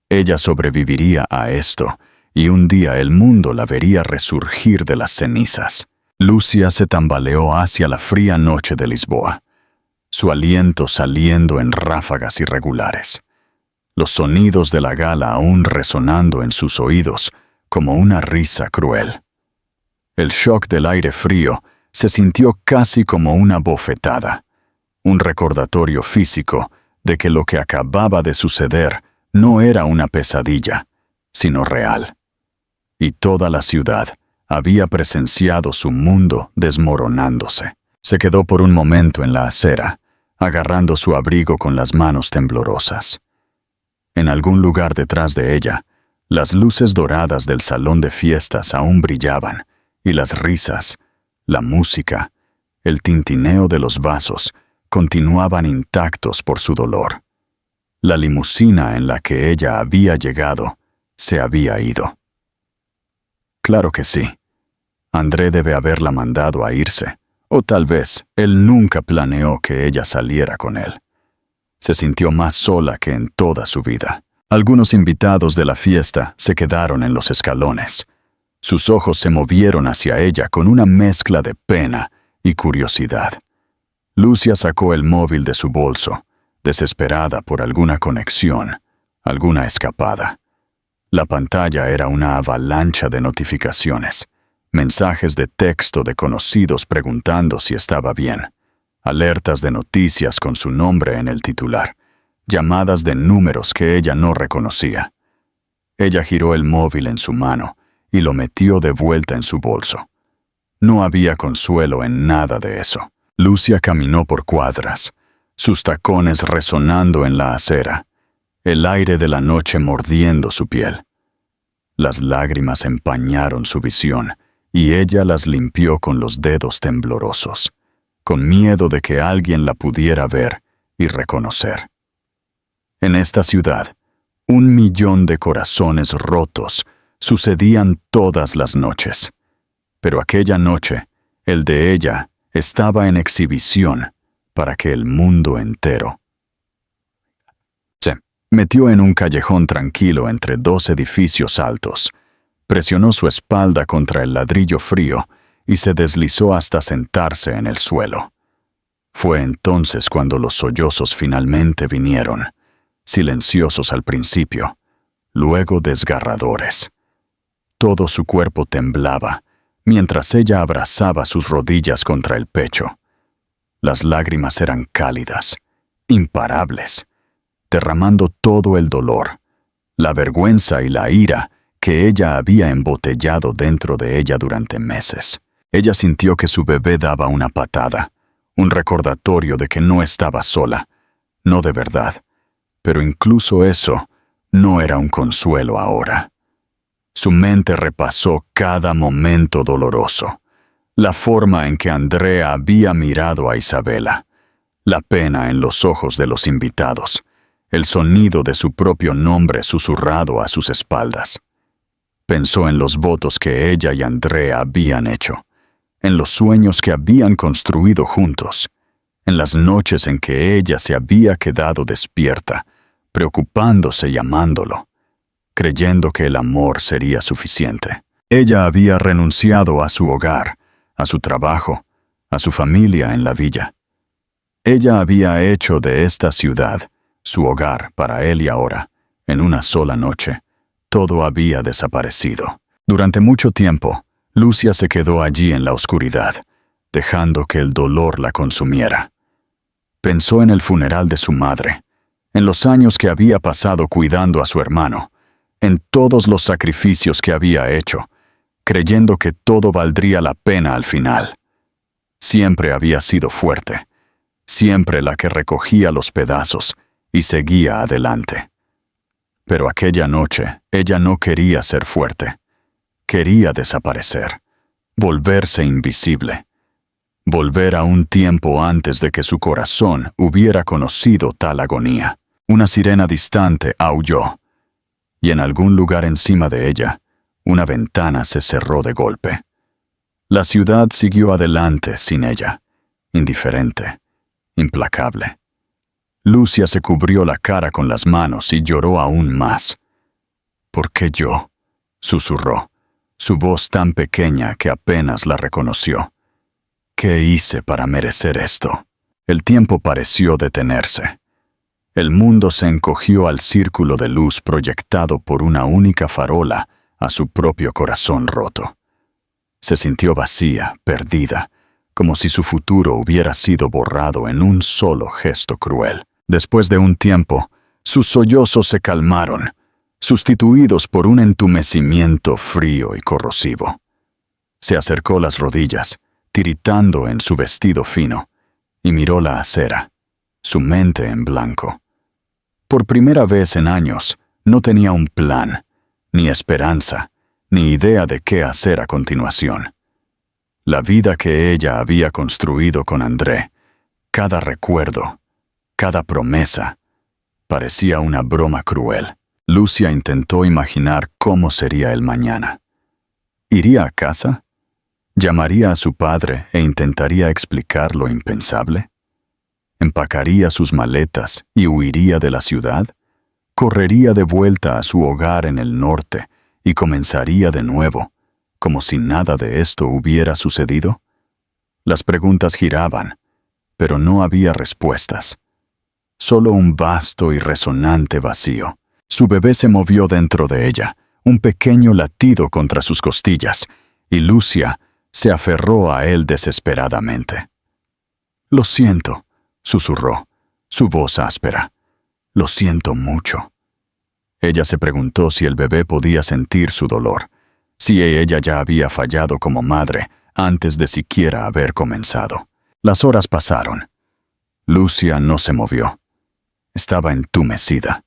Ella sobreviviría a esto, y un día el mundo la vería resurgir de las cenizas. Lucia se tambaleó hacia la fría noche de Lisboa, su aliento saliendo en ráfagas irregulares, los sonidos de la gala aún resonando en sus oídos como una risa cruel. El shock del aire frío se sintió casi como una bofetada, un recordatorio físico de que lo que acababa de suceder no era una pesadilla, sino real. Y toda la ciudad había presenciado su mundo desmoronándose. Se quedó por un momento en la acera, agarrando su abrigo con las manos temblorosas. En algún lugar detrás de ella, las luces doradas del salón de fiestas aún brillaban, y las risas, la música, el tintineo de los vasos continuaban intactos por su dolor. La limusina en la que ella había llegado se había ido. Claro que sí. André debe haberla mandado a irse, o tal vez él nunca planeó que ella saliera con él. Se sintió más sola que en toda su vida. Algunos invitados de la fiesta se quedaron en los escalones. Sus ojos se movieron hacia ella con una mezcla de pena y curiosidad. Lucia sacó el móvil de su bolso, desesperada por alguna conexión, alguna escapada. La pantalla era una avalancha de notificaciones, mensajes de texto de conocidos preguntando si estaba bien, alertas de noticias con su nombre en el titular, llamadas de números que ella no reconocía. Ella giró el móvil en su mano y lo metió de vuelta en su bolso. No había consuelo en nada de eso. Lucia caminó por cuadras, sus tacones resonando en la acera, el aire de la noche mordiendo su piel. Las lágrimas empañaron su visión y ella las limpió con los dedos temblorosos, con miedo de que alguien la pudiera ver y reconocer. En esta ciudad, 1.000.000 de corazones rotos sucedían todas las noches, pero aquella noche, el de ella estaba en exhibición para que el mundo entero. Se metió en un callejón tranquilo entre 2 edificios altos, presionó su espalda contra el ladrillo frío y se deslizó hasta sentarse en el suelo. Fue entonces cuando los sollozos finalmente vinieron, silenciosos al principio, luego desgarradores. Todo su cuerpo temblaba, mientras ella abrazaba sus rodillas contra el pecho. Las lágrimas eran cálidas, imparables, derramando todo el dolor, la vergüenza y la ira que ella había embotellado dentro de ella durante meses. Ella sintió que su bebé daba una patada, un recordatorio de que no estaba sola, no de verdad, pero incluso eso no era un consuelo ahora. Su mente repasó cada momento doloroso, la forma en que Andrea había mirado a Isabela, la pena en los ojos de los invitados, el sonido de su propio nombre susurrado a sus espaldas. Pensó en los votos que ella y Andrea habían hecho, en los sueños que habían construido juntos, en las noches en que ella se había quedado despierta, preocupándose y amándolo, creyendo que el amor sería suficiente. Ella había renunciado a su hogar, a su trabajo, a su familia en la villa. Ella había hecho de esta ciudad su hogar para él y ahora, en una sola noche, todo había desaparecido. Durante mucho tiempo, Lucia se quedó allí en la oscuridad, dejando que el dolor la consumiera. Pensó en el funeral de su madre, en los años que había pasado cuidando a su hermano, en todos los sacrificios que había hecho, creyendo que todo valdría la pena al final. Siempre había sido fuerte, siempre la que recogía los pedazos y seguía adelante. Pero aquella noche ella no quería ser fuerte. Quería desaparecer, volverse invisible, volver a un tiempo antes de que su corazón hubiera conocido tal agonía. Una sirena distante aulló, y en algún lugar encima de ella, una ventana se cerró de golpe. La ciudad siguió adelante sin ella, indiferente, implacable. Lucia se cubrió la cara con las manos y lloró aún más. ¿Por qué yo?, susurró, su voz tan pequeña que apenas la reconoció. ¿Qué hice para merecer esto? El tiempo pareció detenerse. El mundo se encogió al círculo de luz proyectado por una única farola a su propio corazón roto. Se sintió vacía, perdida, como si su futuro hubiera sido borrado en un solo gesto cruel. Después de un tiempo, sus sollozos se calmaron, sustituidos por un entumecimiento frío y corrosivo. Se acercó las rodillas, tiritando en su vestido fino, y miró la acera, su mente en blanco. Por primera vez en años, no tenía un plan, ni esperanza, ni idea de qué hacer a continuación. La vida que ella había construido con André, cada recuerdo, cada promesa, parecía una broma cruel. Lucia intentó imaginar cómo sería el mañana. ¿Iría a casa? ¿Llamaría a su padre e intentaría explicar lo impensable? ¿Empacaría sus maletas y huiría de la ciudad? ¿Correría de vuelta a su hogar en el norte y comenzaría de nuevo, como si nada de esto hubiera sucedido? Las preguntas giraban, pero no había respuestas. Solo un vasto y resonante vacío. Su bebé se movió dentro de ella, un pequeño latido contra sus costillas, y Lucia se aferró a él desesperadamente. «Lo siento», susurró, su voz áspera. «Lo siento mucho». Ella se preguntó si el bebé podía sentir su dolor, si ella ya había fallado como madre antes de siquiera haber comenzado. Las horas pasaron. Lucia no se movió. Estaba entumecida.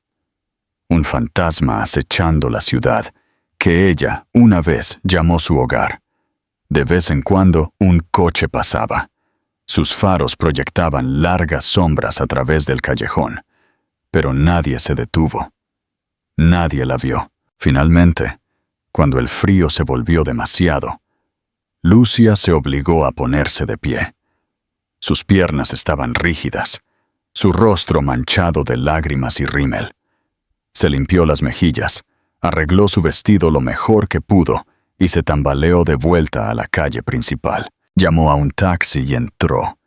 Un fantasma acechando la ciudad, que ella una vez llamó su hogar. De vez en cuando un coche pasaba. Sus faros proyectaban largas sombras a través del callejón, pero nadie se detuvo. Nadie la vio. Finalmente, cuando el frío se volvió demasiado, Lucia se obligó a ponerse de pie. Sus piernas estaban rígidas, su rostro manchado de lágrimas y rímel. Se limpió las mejillas, arregló su vestido lo mejor que pudo y se tambaleó de vuelta a la calle principal. Llamó a un taxi y entró,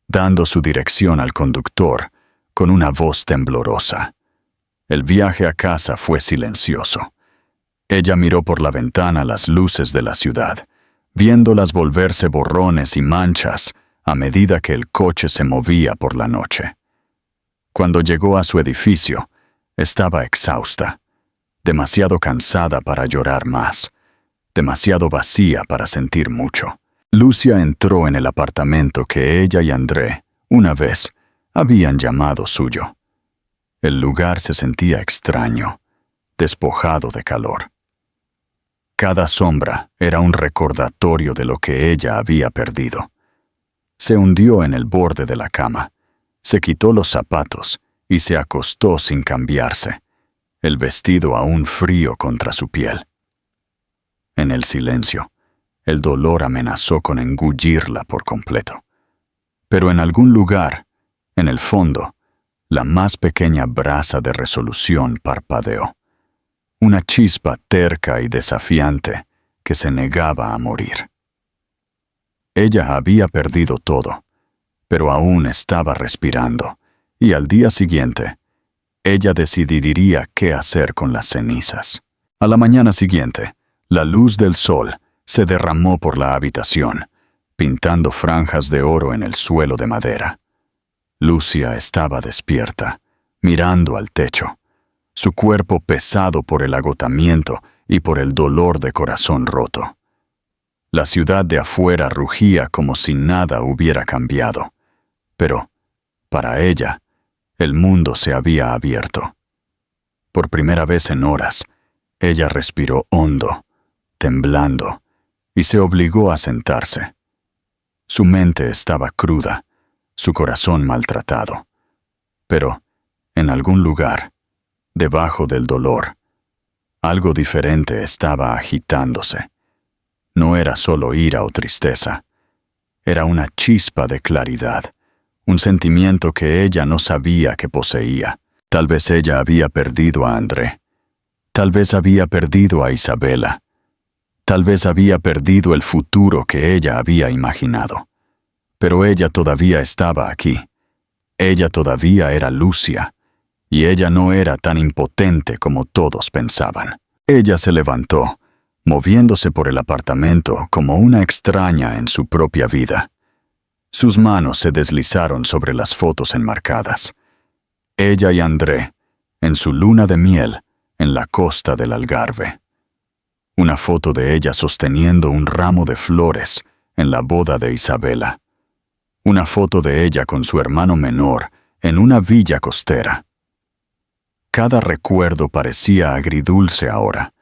dando su dirección al conductor con una voz temblorosa. El viaje a casa fue silencioso. Ella miró por la ventana las luces de la ciudad, viéndolas volverse borrones y manchas a medida que el coche se movía por la noche. Cuando llegó a su edificio, estaba exhausta, demasiado cansada para llorar más, demasiado vacía para sentir mucho. Lucia entró en el apartamento que ella y André, una vez, habían llamado suyo. El lugar se sentía extraño, despojado de calor. Cada sombra era un recordatorio de lo que ella había perdido. Se hundió en el borde de la cama, se quitó los zapatos y se acostó sin cambiarse, el vestido aún frío contra su piel. En el silencio, el dolor amenazó con engullirla por completo. Pero en algún lugar, en el fondo, la más pequeña brasa de resolución parpadeó. Una chispa terca y desafiante que se negaba a morir. Ella había perdido todo, pero aún estaba respirando, y al día siguiente, ella decidiría qué hacer con las cenizas. A la mañana siguiente, la luz del sol se derramó por la habitación, pintando franjas de oro en el suelo de madera. Lucia estaba despierta, mirando al techo, su cuerpo pesado por el agotamiento y por el dolor de corazón roto. La ciudad de afuera rugía como si nada hubiera cambiado, pero, para ella, el mundo se había abierto. Por primera vez en horas, ella respiró hondo, temblando, y se obligó a sentarse. Su mente estaba cruda, su corazón maltratado. Pero, en algún lugar, debajo del dolor, algo diferente estaba agitándose. No era solo ira o tristeza. Era una chispa de claridad, un sentimiento que ella no sabía que poseía. Tal vez ella había perdido a André. Tal vez había perdido a Isabela. Tal vez había perdido el futuro que ella había imaginado. Pero ella todavía estaba aquí. Ella todavía era Lucia, y ella no era tan impotente como todos pensaban. Ella se levantó, moviéndose por el apartamento como una extraña en su propia vida. Sus manos se deslizaron sobre las fotos enmarcadas. Ella y André, en su luna de miel, en la costa del Algarve. Una foto de ella sosteniendo un ramo de flores en la boda de Isabela. Una foto de ella con su hermano menor en una villa costera. Cada recuerdo parecía agridulce ahora,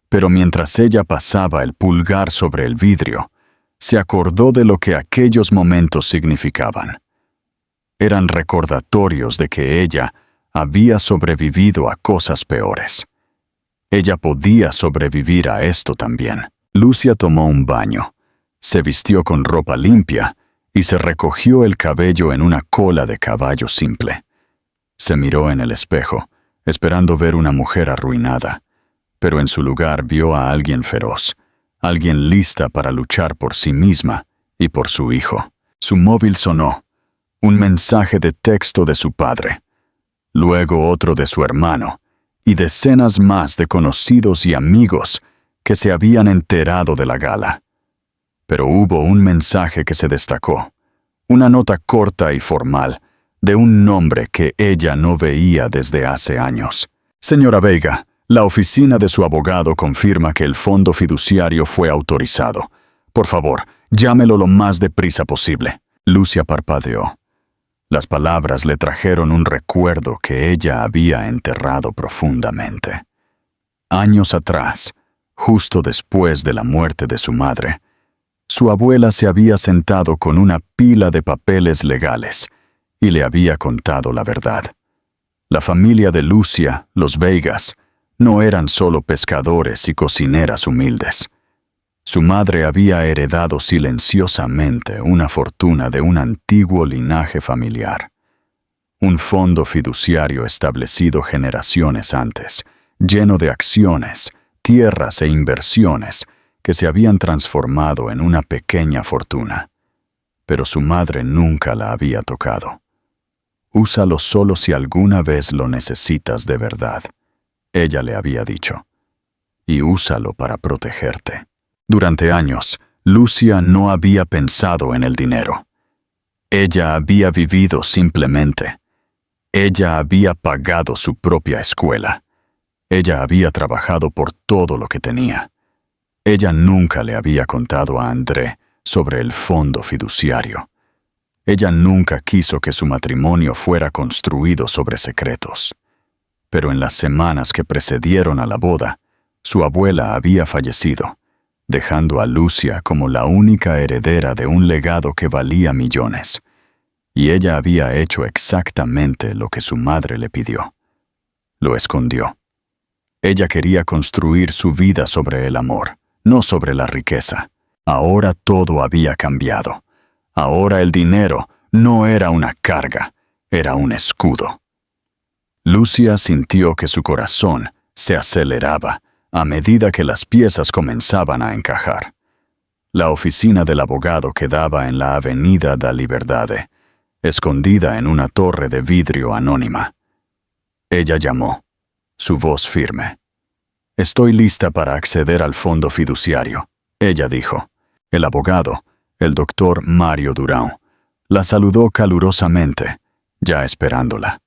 pero mientras ella pasaba el pulgar sobre el vidrio, se acordó de lo que aquellos momentos significaban. Eran recordatorios de que ella había sobrevivido a cosas peores. Ella podía sobrevivir a esto también. Lucia tomó un baño, se vistió con ropa limpia y se recogió el cabello en una cola de caballo simple. Se miró en el espejo, esperando ver una mujer arruinada, pero en su lugar vio a alguien feroz, alguien lista para luchar por sí misma y por su hijo. Su móvil sonó, un mensaje de texto de su padre, luego otro de su hermano, y decenas más de conocidos y amigos que se habían enterado de la gala. Pero hubo un mensaje que se destacó, una nota corta y formal, de un nombre que ella no veía desde hace años. Señora Veiga, la oficina de su abogado confirma que el fondo fiduciario fue autorizado. Por favor, llámelo lo más deprisa posible. Lucia parpadeó. Las palabras le trajeron un recuerdo que ella había enterrado profundamente. Años atrás, justo después de la muerte de su madre, su abuela se había sentado con una pila de papeles legales y le había contado la verdad. La familia de Lucia, los Veigas, no eran solo pescadores y cocineras humildes. Su madre había heredado silenciosamente una fortuna de un antiguo linaje familiar. Un fondo fiduciario establecido generaciones antes, lleno de acciones, tierras e inversiones que se habían transformado en una pequeña fortuna. Pero su madre nunca la había tocado. Úsalo solo si alguna vez lo necesitas de verdad, ella le había dicho, y úsalo para protegerte. Durante años, Lucia no había pensado en el dinero. Ella había vivido simplemente. Ella había pagado su propia escuela. Ella había trabajado por todo lo que tenía. Ella nunca le había contado a André sobre el fondo fiduciario. Ella nunca quiso que su matrimonio fuera construido sobre secretos. Pero en las semanas que precedieron a la boda, su abuela había fallecido, dejando a Lucia como la única heredera de un legado que valía millones. Y ella había hecho exactamente lo que su madre le pidió. Lo escondió. Ella quería construir su vida sobre el amor, no sobre la riqueza. Ahora todo había cambiado. Ahora el dinero no era una carga, era un escudo. Lucia sintió que su corazón se aceleraba a medida que las piezas comenzaban a encajar. La oficina del abogado quedaba en la Avenida da Liberdade, escondida en una torre de vidrio anónima. Ella llamó, su voz firme. «Estoy lista para acceder al fondo fiduciario», ella dijo. El abogado, el doctor Mario Durão, la saludó calurosamente, ya esperándola.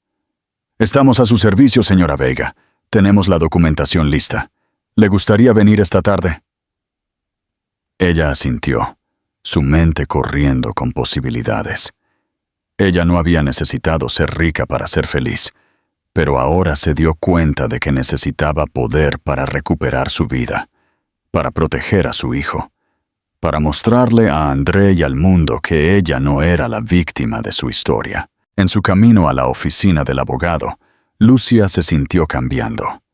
«Estamos a su servicio, señora Veiga. Tenemos la documentación lista. ¿Le gustaría venir esta tarde?» Ella asintió, su mente corriendo con posibilidades. Ella no había necesitado ser rica para ser feliz, pero ahora se dio cuenta de que necesitaba poder para recuperar su vida, para proteger a su hijo, para mostrarle a André y al mundo que ella no era la víctima de su historia. En su camino a la oficina del abogado, Lucia se sintió cambiando.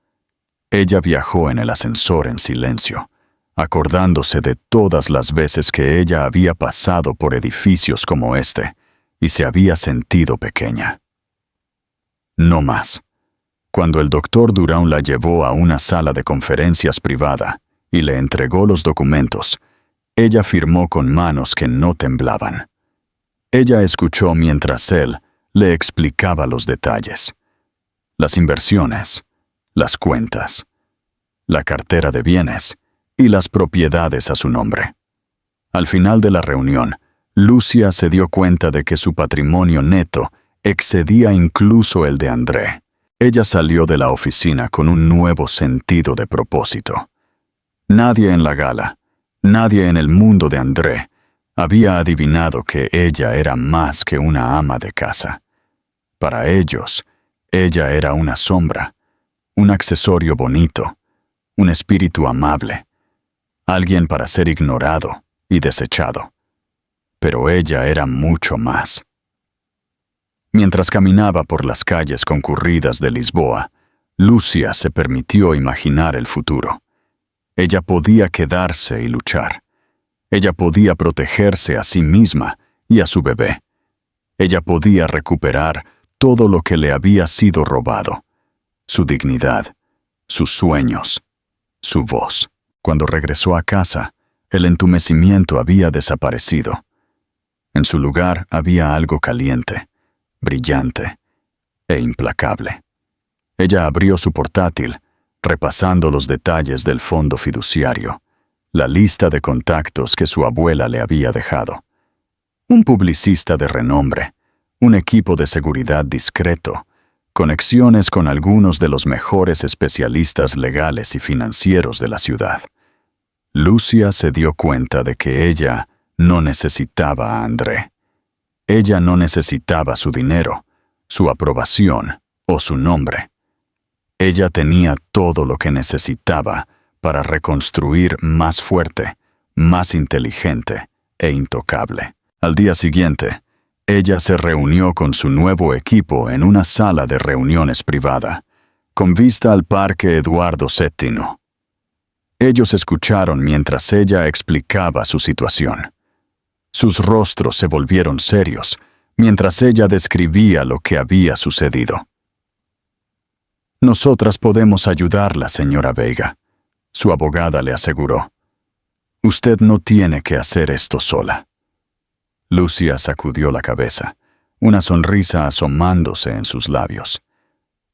Ella viajó en el ascensor en silencio, acordándose de todas las veces que ella había pasado por edificios como este y se había sentido pequeña. No más. Cuando el doctor Durão la llevó a una sala de conferencias privada y le entregó los documentos, ella firmó con manos que no temblaban. Ella escuchó mientras él le explicaba los detalles. Las inversiones, las cuentas, la cartera de bienes y las propiedades a su nombre. Al final de la reunión, Lucia se dio cuenta de que su patrimonio neto excedía incluso el de André. Ella salió de la oficina con un nuevo sentido de propósito. Nadie en la gala, nadie en el mundo de André, había adivinado que ella era más que una ama de casa. Para ellos, ella era una sombra, un accesorio bonito, un espíritu amable, alguien para ser ignorado y desechado. Pero ella era mucho más. Mientras caminaba por las calles concurridas de Lisboa, Lucia se permitió imaginar el futuro. Ella podía quedarse y luchar. Ella podía protegerse a sí misma y a su bebé. Ella podía recuperar todo lo que le había sido robado: su dignidad, sus sueños, su voz. Cuando regresó a casa, el entumecimiento había desaparecido. En su lugar había algo caliente, brillante e implacable. Ella abrió su portátil, repasando los detalles del fondo fiduciario, la lista de contactos que su abuela le había dejado. Un publicista de renombre, un equipo de seguridad discreto, conexiones con algunos de los mejores especialistas legales y financieros de la ciudad. Lucia se dio cuenta de que ella no necesitaba a André. Ella no necesitaba su dinero, su aprobación o su nombre. Ella tenía todo lo que necesitaba para reconstruir más fuerte, más inteligente e intocable. Al día siguiente, ella se reunió con su nuevo equipo en una sala de reuniones privada, con vista al Parque Eduardo VII. Ellos escucharon mientras ella explicaba su situación. Sus rostros se volvieron serios mientras ella describía lo que había sucedido. «Nosotras podemos ayudarla, señora Veiga», su abogada le aseguró. «Usted no tiene que hacer esto sola». Lucia sacudió la cabeza, una sonrisa asomándose en sus labios.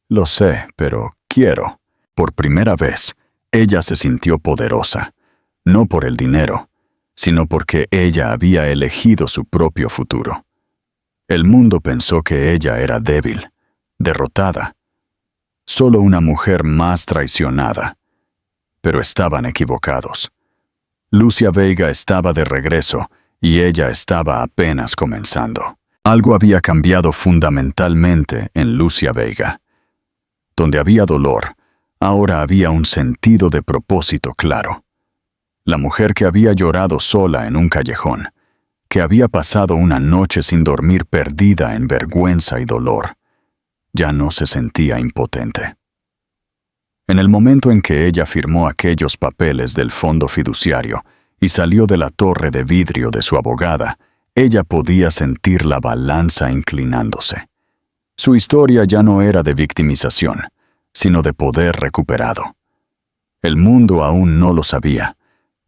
«Lo sé, pero quiero». Por primera vez, ella se sintió poderosa, no por el dinero, sino porque ella había elegido su propio futuro. El mundo pensó que ella era débil, derrotada, solo una mujer más traicionada. Pero estaban equivocados. Lucia Veiga estaba de regreso y ella estaba apenas comenzando. Algo había cambiado fundamentalmente en Lucia Veiga. Donde había dolor, ahora había un sentido de propósito claro. La mujer que había llorado sola en un callejón, que había pasado una noche sin dormir perdida en vergüenza y dolor, ya no se sentía impotente. En el momento en que ella firmó aquellos papeles del fondo fiduciario y salió de la torre de vidrio de su abogada, ella podía sentir la balanza inclinándose. Su historia ya no era de victimización, sino de poder recuperado. El mundo aún no lo sabía,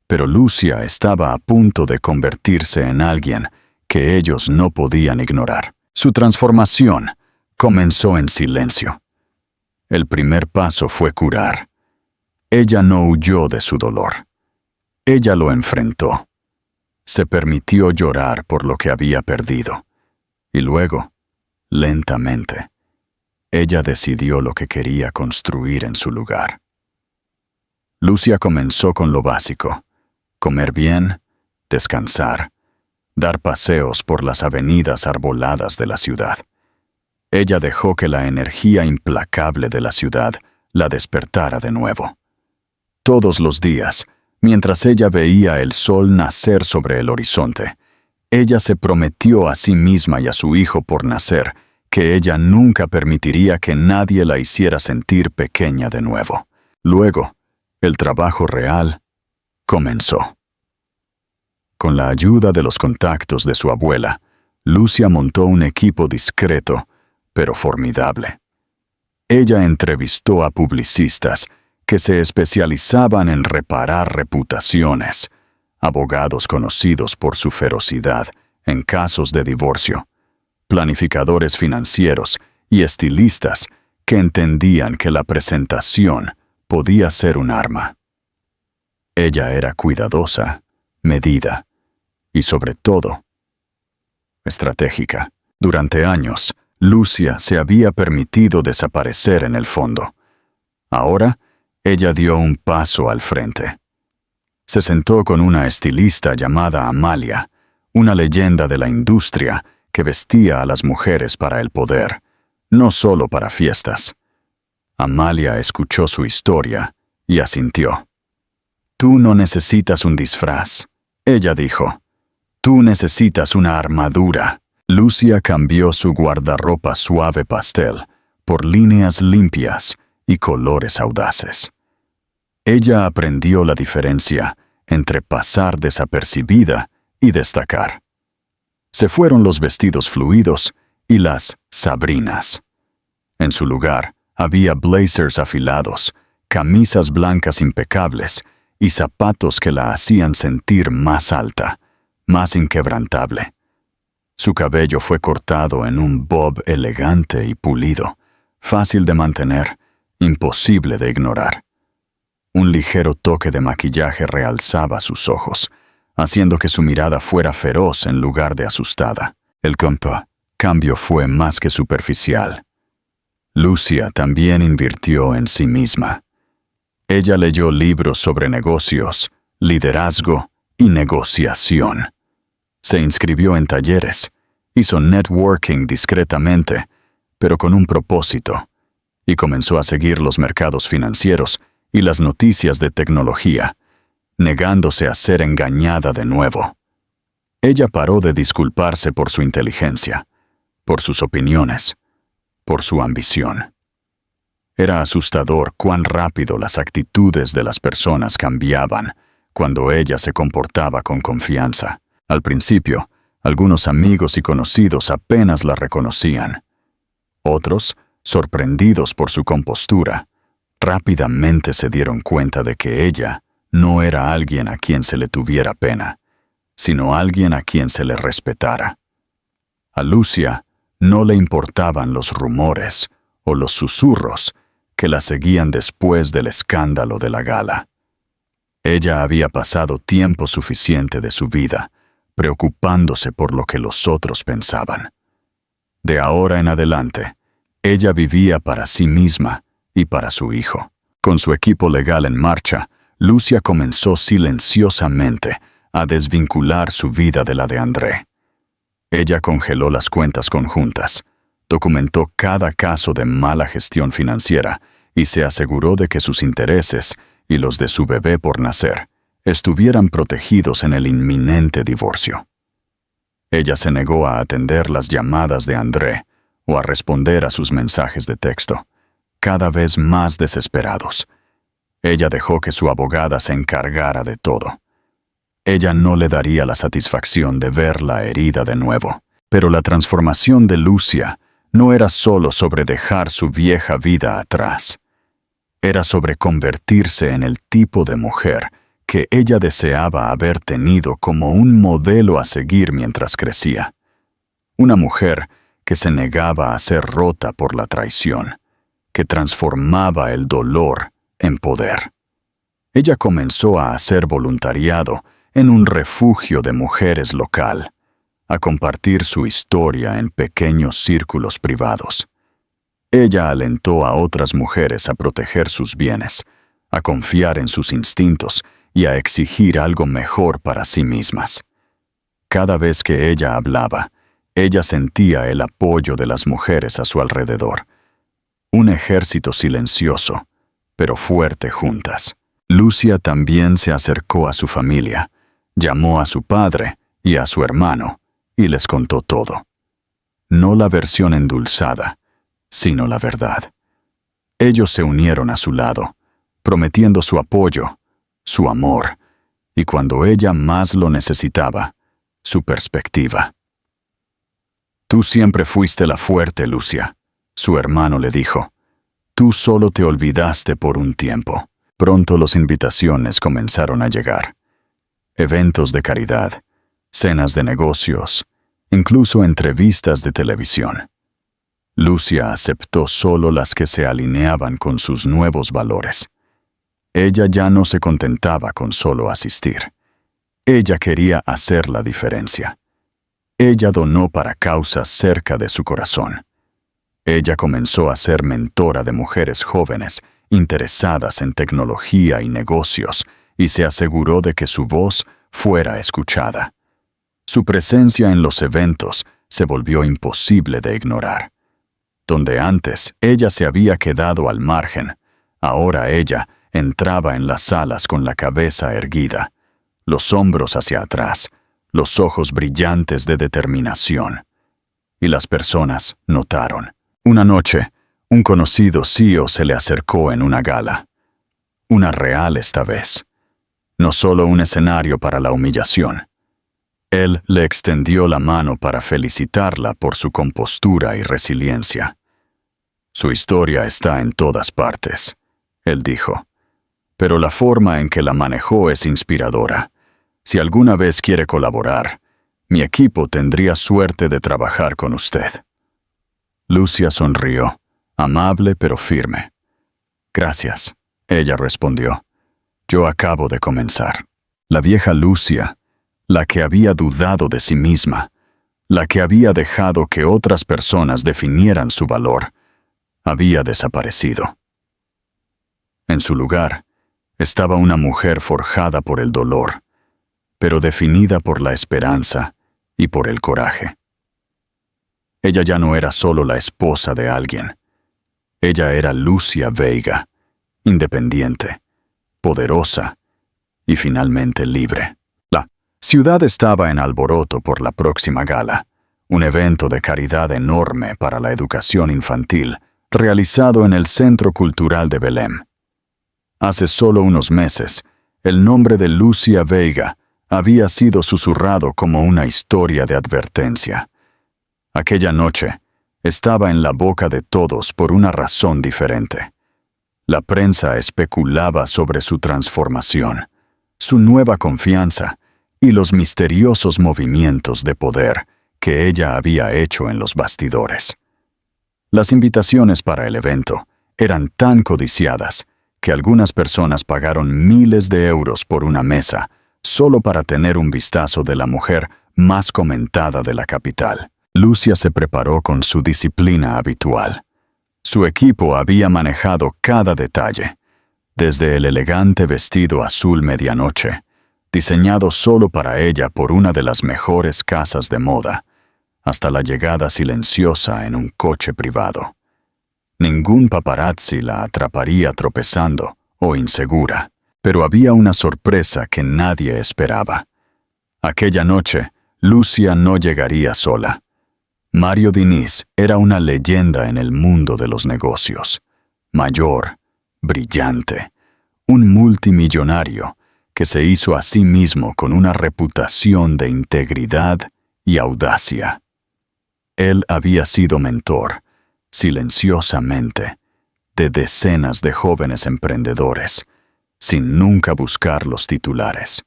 pero Lucia estaba a punto de convertirse en alguien que ellos no podían ignorar. Su transformación comenzó en silencio. El primer paso fue curar. Ella no huyó de su dolor. Ella lo enfrentó. Se permitió llorar por lo que había perdido. Y luego, lentamente, ella decidió lo que quería construir en su lugar. Lucia comenzó con lo básico: comer bien, descansar, dar paseos por las avenidas arboladas de la ciudad. Ella dejó que la energía implacable de la ciudad la despertara de nuevo. Todos los días, mientras ella veía el sol nacer sobre el horizonte, ella se prometió a sí misma y a su hijo por nacer que ella nunca permitiría que nadie la hiciera sentir pequeña de nuevo. Luego, el trabajo real comenzó. Con la ayuda de los contactos de su abuela, Lucia montó un equipo discreto, pero formidable. Ella entrevistó a publicistas que se especializaban en reparar reputaciones, abogados conocidos por su ferocidad en casos de divorcio, planificadores financieros y estilistas que entendían que la presentación podía ser un arma. Ella era cuidadosa, medida y, sobre todo, estratégica. Durante años, Lucia se había permitido desaparecer en el fondo. Ahora, ella dio un paso al frente. Se sentó con una estilista llamada Amalia, una leyenda de la industria que vestía a las mujeres para el poder, no solo para fiestas. Amalia escuchó su historia y asintió. «Tú no necesitas un disfraz», ella dijo. «Tú necesitas una armadura». Lucia cambió su guardarropa suave pastel por líneas limpias y colores audaces. Ella aprendió la diferencia entre pasar desapercibida y destacar. Se fueron los vestidos fluidos y las sabrinas. En su lugar había blazers afilados, camisas blancas impecables y zapatos que la hacían sentir más alta, más inquebrantable. Su cabello fue cortado en un bob elegante y pulido, fácil de mantener imposible de ignorar. Un ligero toque de maquillaje realzaba sus ojos, haciendo que su mirada fuera feroz en lugar de asustada. El cambio fue más que superficial. Lucia también invirtió en sí misma. Ella leyó libros sobre negocios, liderazgo y negociación. Se inscribió en talleres, hizo networking discretamente, pero con un propósito, y comenzó a seguir los mercados financieros y las noticias de tecnología, negándose a ser engañada de nuevo. Ella paró de disculparse por su inteligencia, por sus opiniones, por su ambición. Era asustador cuán rápido las actitudes de las personas cambiaban cuando ella se comportaba con confianza. Al principio, algunos amigos y conocidos apenas la reconocían. Otros, sorprendidos por su compostura, rápidamente se dieron cuenta de que ella no era alguien a quien se le tuviera pena, sino alguien a quien se le respetara. A Lucia no le importaban los rumores o los susurros que la seguían después del escándalo de la gala. Ella había pasado tiempo suficiente de su vida preocupándose por lo que los otros pensaban. De ahora en adelante, ella vivía para sí misma y para su hijo. Con su equipo legal en marcha, Lucia comenzó silenciosamente a desvincular su vida de la de André. Ella congeló las cuentas conjuntas, documentó cada caso de mala gestión financiera y se aseguró de que sus intereses y los de su bebé por nacer estuvieran protegidos en el inminente divorcio. Ella se negó a atender las llamadas de André o a responder a sus mensajes de texto, cada vez más desesperados. Ella dejó que su abogada se encargara de todo. Ella no le daría la satisfacción de verla herida de nuevo. Pero la transformación de Lucia no era solo sobre dejar su vieja vida atrás. Era sobre convertirse en el tipo de mujer que ella deseaba haber tenido como un modelo a seguir mientras crecía. Una mujer que se negaba a ser rota por la traición, que transformaba el dolor en poder. Ella comenzó a hacer voluntariado en un refugio de mujeres local, a compartir su historia en pequeños círculos privados. Ella alentó a otras mujeres a proteger sus bienes, a confiar en sus instintos y a exigir algo mejor para sí mismas. Cada vez que ella hablaba, ella sentía el apoyo de las mujeres a su alrededor. Un ejército silencioso, pero fuerte juntas. Lucia también se acercó a su familia, llamó a su padre y a su hermano, y les contó todo. No la versión endulzada, sino la verdad. Ellos se unieron a su lado, prometiendo su apoyo, su amor, y cuando ella más lo necesitaba, su perspectiva. «Tú siempre fuiste la fuerte, Lucia», su hermano le dijo. «Tú solo te olvidaste por un tiempo». Pronto las invitaciones comenzaron a llegar. Eventos de caridad, cenas de negocios, incluso entrevistas de televisión. Lucia aceptó solo las que se alineaban con sus nuevos valores. Ella ya no se contentaba con solo asistir. Ella quería hacer la diferencia. Ella donó para causas cerca de su corazón. Ella comenzó a ser mentora de mujeres jóvenes interesadas en tecnología y negocios y se aseguró de que su voz fuera escuchada. Su presencia en los eventos se volvió imposible de ignorar. Donde antes ella se había quedado al margen, ahora ella entraba en las salas con la cabeza erguida, los hombros hacia atrás, los ojos brillantes de determinación. Y las personas notaron. Una noche, un conocido CEO se le acercó en una gala. Una real esta vez. No solo un escenario para la humillación. Él le extendió la mano para felicitarla por su compostura y resiliencia. «Su historia está en todas partes», él dijo. «Pero la forma en que la manejó es inspiradora. Si alguna vez quiere colaborar, mi equipo tendría suerte de trabajar con usted». Lucia sonrió, amable pero firme. Gracias, ella respondió. Yo acabo de comenzar. La vieja Lucia, la que había dudado de sí misma, la que había dejado que otras personas definieran su valor, había desaparecido. En su lugar, estaba una mujer forjada por el dolor, pero definida por la esperanza y por el coraje. Ella ya no era solo la esposa de alguien. Ella era Lucia Veiga, independiente, poderosa y finalmente libre. La ciudad estaba en alboroto por la próxima gala, un evento de caridad enorme para la educación infantil, realizado en el Centro Cultural de Belém. Hace solo unos meses, el nombre de Lucia Veiga había sido susurrado como una historia de advertencia. Aquella noche, estaba en la boca de todos por una razón diferente. La prensa especulaba sobre su transformación, su nueva confianza y los misteriosos movimientos de poder que ella había hecho en los bastidores. Las invitaciones para el evento eran tan codiciadas que algunas personas pagaron miles de euros por una mesa solo para tener un vistazo de la mujer más comentada de la capital. Lucia se preparó con su disciplina habitual. Su equipo había manejado cada detalle, desde el elegante vestido azul medianoche, diseñado solo para ella por una de las mejores casas de moda, hasta la llegada silenciosa en un coche privado. Ningún paparazzi la atraparía tropezando o insegura, pero había una sorpresa que nadie esperaba. Aquella noche, Lucia no llegaría sola. Mario Diniz era una leyenda en el mundo de los negocios. Mayor, brillante, un multimillonario que se hizo a sí mismo con una reputación de integridad y audacia. Él había sido mentor, silenciosamente, de decenas de jóvenes emprendedores, sin nunca buscar los titulares.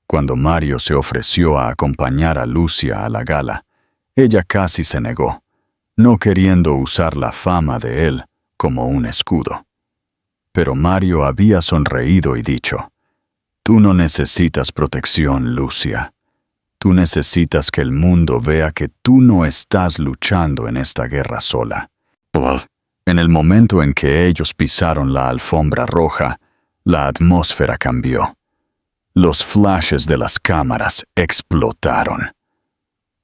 Cuando Mario se ofreció a acompañar a Lucia a la gala, ella casi se negó, no queriendo usar la fama de él como un escudo. Pero Mario había sonreído y dicho: «Tú no necesitas protección, Lucia. Tú necesitas que el mundo vea que tú no estás luchando en esta guerra sola». En el momento en que ellos pisaron la alfombra roja, la atmósfera cambió. Los flashes de las cámaras explotaron.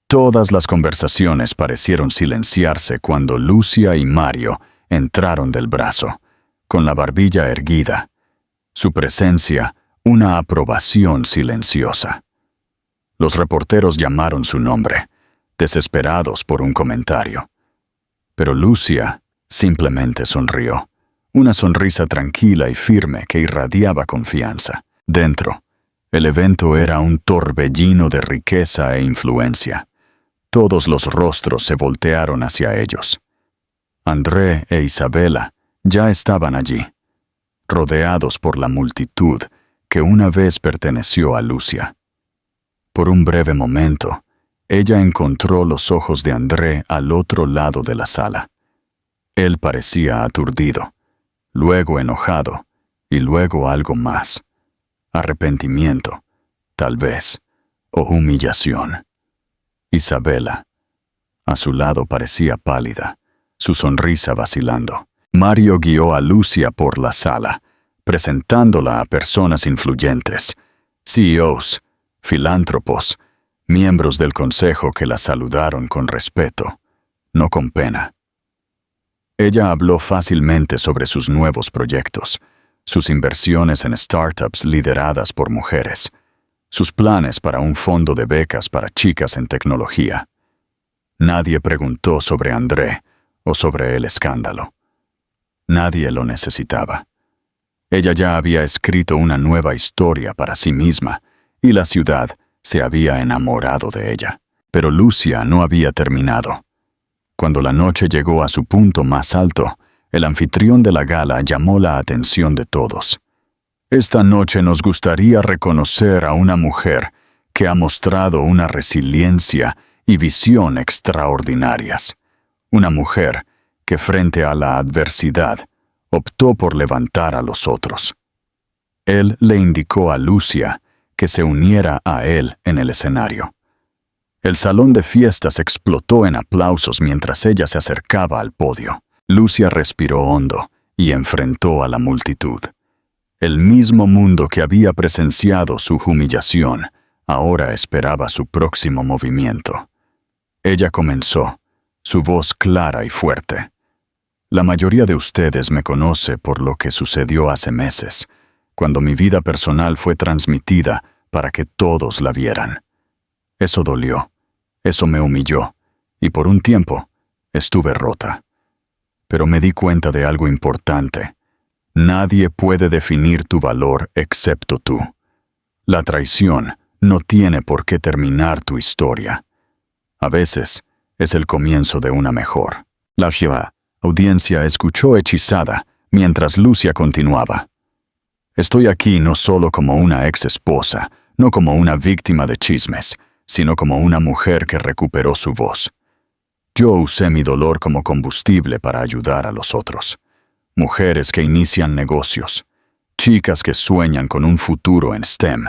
Todas las conversaciones parecieron silenciarse cuando Lucia y Mario entraron del brazo, con la barbilla erguida. Su presencia, una aprobación silenciosa. Los reporteros llamaron su nombre, desesperados por un comentario. Pero Lucia simplemente sonrió, una sonrisa tranquila y firme que irradiaba confianza. Dentro, el evento era un torbellino de riqueza e influencia. Todos los rostros se voltearon hacia ellos. André e Isabela ya estaban allí, rodeados por la multitud que una vez perteneció a Lucia. Por un breve momento, ella encontró los ojos de André al otro lado de la sala. Él parecía aturdido, luego enojado y luego algo más. Arrepentimiento, tal vez, o humillación. Isabela, a su lado, parecía pálida, su sonrisa vacilando. Mario guió a Lucia por la sala, presentándola a personas influyentes, CEOs, filántropos, miembros del consejo que la saludaron con respeto, no con pena. Ella habló fácilmente sobre sus nuevos proyectos, sus inversiones en startups lideradas por mujeres, sus planes para un fondo de becas para chicas en tecnología. Nadie preguntó sobre André o sobre el escándalo. Nadie lo necesitaba. Ella ya había escrito una nueva historia para sí misma y la ciudad se había enamorado de ella. Pero Lucia no había terminado. Cuando la noche llegó a su punto más alto, el anfitrión de la gala llamó la atención de todos. Esta noche nos gustaría reconocer a una mujer que ha mostrado una resiliencia y visión extraordinarias. Una mujer que frente a la adversidad optó por levantar a los otros. Él le indicó a Lucia que se uniera a él en el escenario. El salón de fiestas explotó en aplausos mientras ella se acercaba al podio. Lucia respiró hondo y enfrentó a la multitud. El mismo mundo que había presenciado su humillación, ahora esperaba su próximo movimiento. Ella comenzó, su voz clara y fuerte. La mayoría de ustedes me conoce por lo que sucedió hace meses, cuando mi vida personal fue transmitida para que todos la vieran. Eso dolió, eso me humilló, y por un tiempo estuve rota. Pero me di cuenta de algo importante. Nadie puede definir tu valor excepto tú. La traición no tiene por qué terminar tu historia. A veces es el comienzo de una mejor. La audiencia escuchó hechizada mientras Lucia continuaba. Estoy aquí no solo como una ex esposa, no como una víctima de chismes, sino como una mujer que recuperó su voz. Yo usé mi dolor como combustible para ayudar a los otros. Mujeres que inician negocios, chicas que sueñan con un futuro en STEM,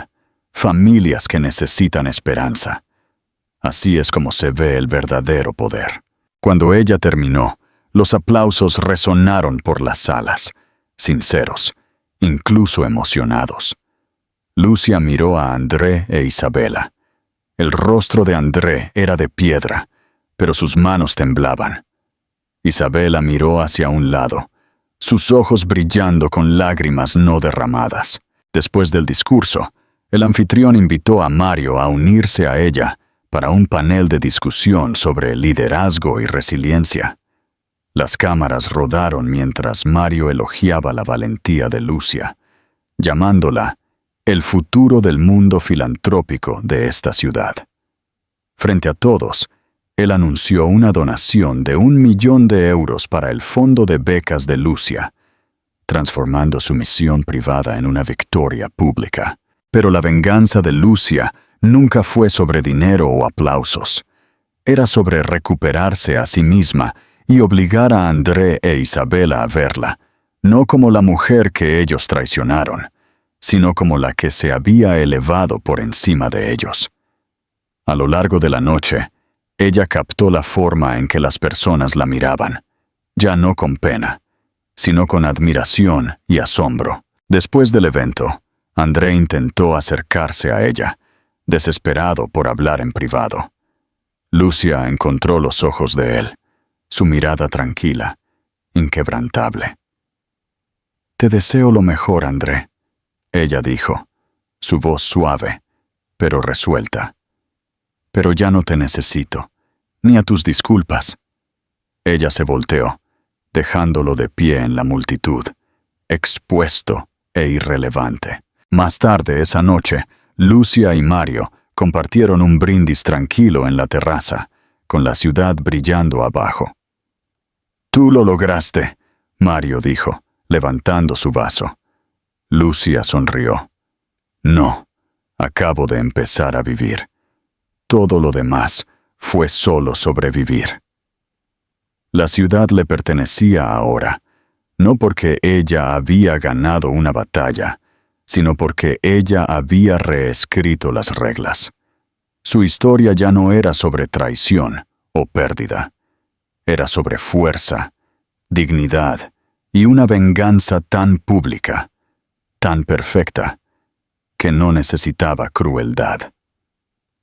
familias que necesitan esperanza. Así es como se ve el verdadero poder. Cuando ella terminó, los aplausos resonaron por las salas, sinceros, incluso emocionados. Lucia miró a André e Isabela. El rostro de André era de piedra, pero sus manos temblaban. Isabela miró hacia un lado, sus ojos brillando con lágrimas no derramadas. Después del discurso, el anfitrión invitó a Mario a unirse a ella para un panel de discusión sobre liderazgo y resiliencia. Las cámaras rodaron mientras Mario elogiaba la valentía de Lucia, llamándola el futuro del mundo filantrópico de esta ciudad. Frente a todos, él anunció una donación de 1 millón de euros para el fondo de becas de Lucia, transformando su misión privada en una victoria pública. Pero la venganza de Lucia nunca fue sobre dinero o aplausos. Era sobre recuperarse a sí misma y obligar a André e Isabela a verla, no como la mujer que ellos traicionaron, sino como la que se había elevado por encima de ellos. A lo largo de la noche, ella captó la forma en que las personas la miraban, ya no con pena, sino con admiración y asombro. Después del evento, André intentó acercarse a ella, desesperado por hablar en privado. Lucia encontró los ojos de él, su mirada tranquila, inquebrantable. «Te deseo lo mejor, André», ella dijo, su voz suave, pero resuelta. «Pero ya no te necesito, ni a tus disculpas». Ella se volteó, dejándolo de pie en la multitud, expuesto e irrelevante. Más tarde esa noche, Lucia y Mario compartieron un brindis tranquilo en la terraza, con la ciudad brillando abajo. «Tú lo lograste», Mario dijo, levantando su vaso. Lucia sonrió. «No, acabo de empezar a vivir. Todo lo demás fue solo sobrevivir». La ciudad le pertenecía ahora, no porque ella había ganado una batalla, sino porque ella había reescrito las reglas. Su historia ya no era sobre traición o pérdida. Era sobre fuerza, dignidad y una venganza tan pública, tan perfecta, que no necesitaba crueldad.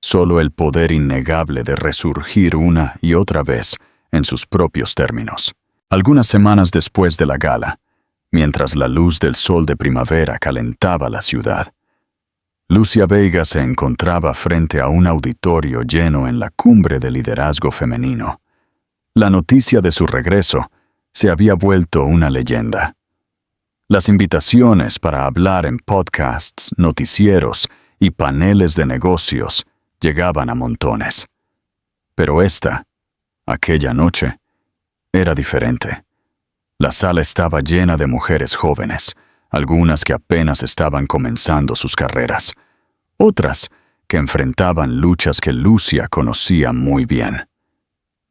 Solo el poder innegable de resurgir una y otra vez en sus propios términos. Algunas semanas después de la gala, mientras la luz del sol de primavera calentaba la ciudad, Lucia Veiga se encontraba frente a un auditorio lleno en la cumbre del liderazgo femenino. La noticia de su regreso se había vuelto una leyenda. Las invitaciones para hablar en podcasts, noticieros y paneles de negocios llegaban a montones. Pero aquella noche, era diferente. La sala estaba llena de mujeres jóvenes, algunas que apenas estaban comenzando sus carreras, otras que enfrentaban luchas que Lucia conocía muy bien.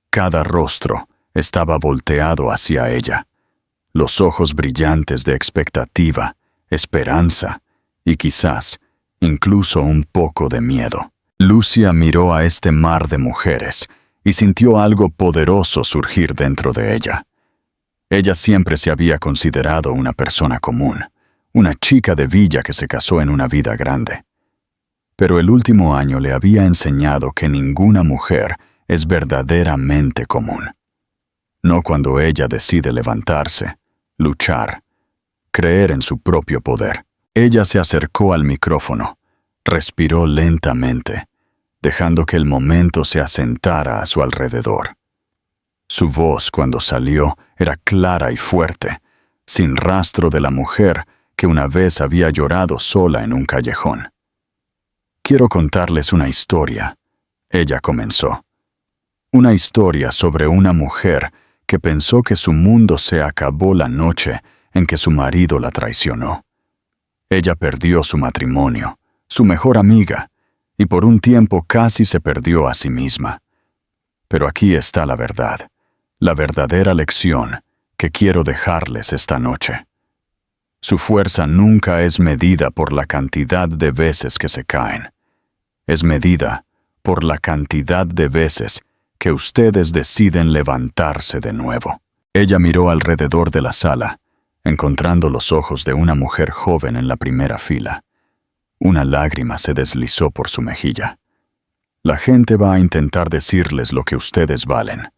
Cada rostro estaba volteado hacia ella, los ojos brillantes de expectativa, esperanza y quizás incluso un poco de miedo. Lucia miró a este mar de mujeres y sintió algo poderoso surgir dentro de ella. Ella siempre se había considerado una persona común, una chica de villa que se casó en una vida grande. Pero el último año le había enseñado que ninguna mujer es verdaderamente común. No cuando ella decide levantarse, luchar, creer en su propio poder. Ella se acercó al micrófono, respiró lentamente, dejando que el momento se asentara a su alrededor. Su voz, cuando salió, era clara y fuerte, sin rastro de la mujer que una vez había llorado sola en un callejón. «Quiero contarles una historia», ella comenzó. Una historia sobre una mujer que pensó que su mundo se acabó la noche en que su marido la traicionó. Ella perdió su matrimonio, su mejor amiga, y por un tiempo casi se perdió a sí misma. Pero aquí está la verdad, la verdadera lección que quiero dejarles esta noche. Su fuerza nunca es medida por la cantidad de veces que se caen. Es medida por la cantidad de veces que ustedes deciden levantarse de nuevo. Ella miró alrededor de la sala, encontrando los ojos de una mujer joven en la primera fila. Una lágrima se deslizó por su mejilla. La gente va a intentar decirles lo que ustedes valen.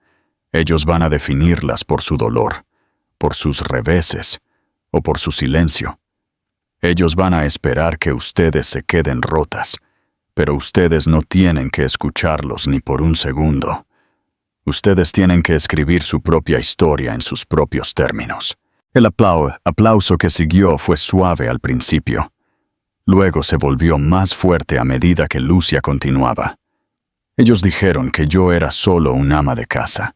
Ellos van a definirlas por su dolor, por sus reveses o por su silencio. Ellos van a esperar que ustedes se queden rotas, pero ustedes no tienen que escucharlos ni por un segundo. Ustedes tienen que escribir su propia historia en sus propios términos. El aplauso que siguió fue suave al principio. Luego se volvió más fuerte a medida que Lucia continuaba. Ellos dijeron que yo era solo un ama de casa,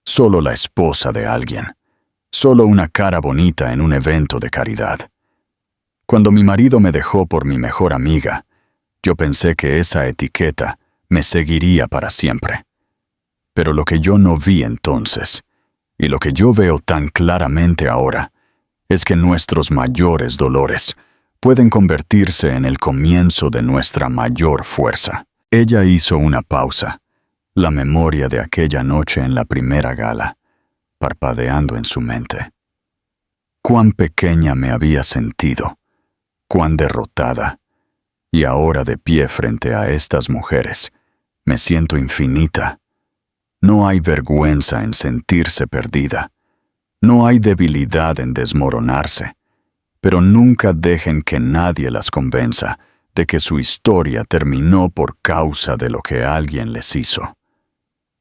solo la esposa de alguien, solo una cara bonita en un evento de caridad. Cuando mi marido me dejó por mi mejor amiga, yo pensé que esa etiqueta me seguiría para siempre. Pero lo que yo no vi entonces, y lo que yo veo tan claramente ahora, es que nuestros mayores dolores pueden convertirse en el comienzo de nuestra mayor fuerza. Ella hizo una pausa, la memoria de aquella noche en la primera gala, parpadeando en su mente. Cuán pequeña me había sentido, cuán derrotada, y ahora de pie frente a estas mujeres, me siento infinita. No hay vergüenza en sentirse perdida. No hay debilidad en desmoronarse. Pero nunca dejen que nadie las convenza de que su historia terminó por causa de lo que alguien les hizo.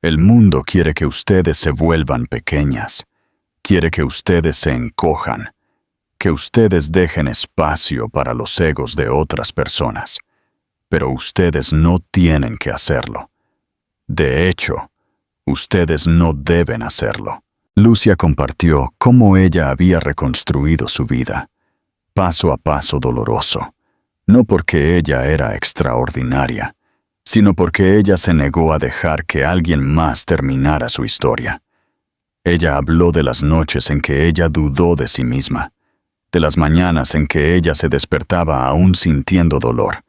El mundo quiere que ustedes se vuelvan pequeñas. Quiere que ustedes se encojan. Que ustedes dejen espacio para los egos de otras personas. Pero ustedes no tienen que hacerlo. De hecho, ustedes no deben hacerlo. Lucia compartió cómo ella había reconstruido su vida, paso a paso doloroso, no porque ella era extraordinaria, sino porque ella se negó a dejar que alguien más terminara su historia. Ella habló de las noches en que ella dudó de sí misma, de las mañanas en que ella se despertaba aún sintiendo dolor,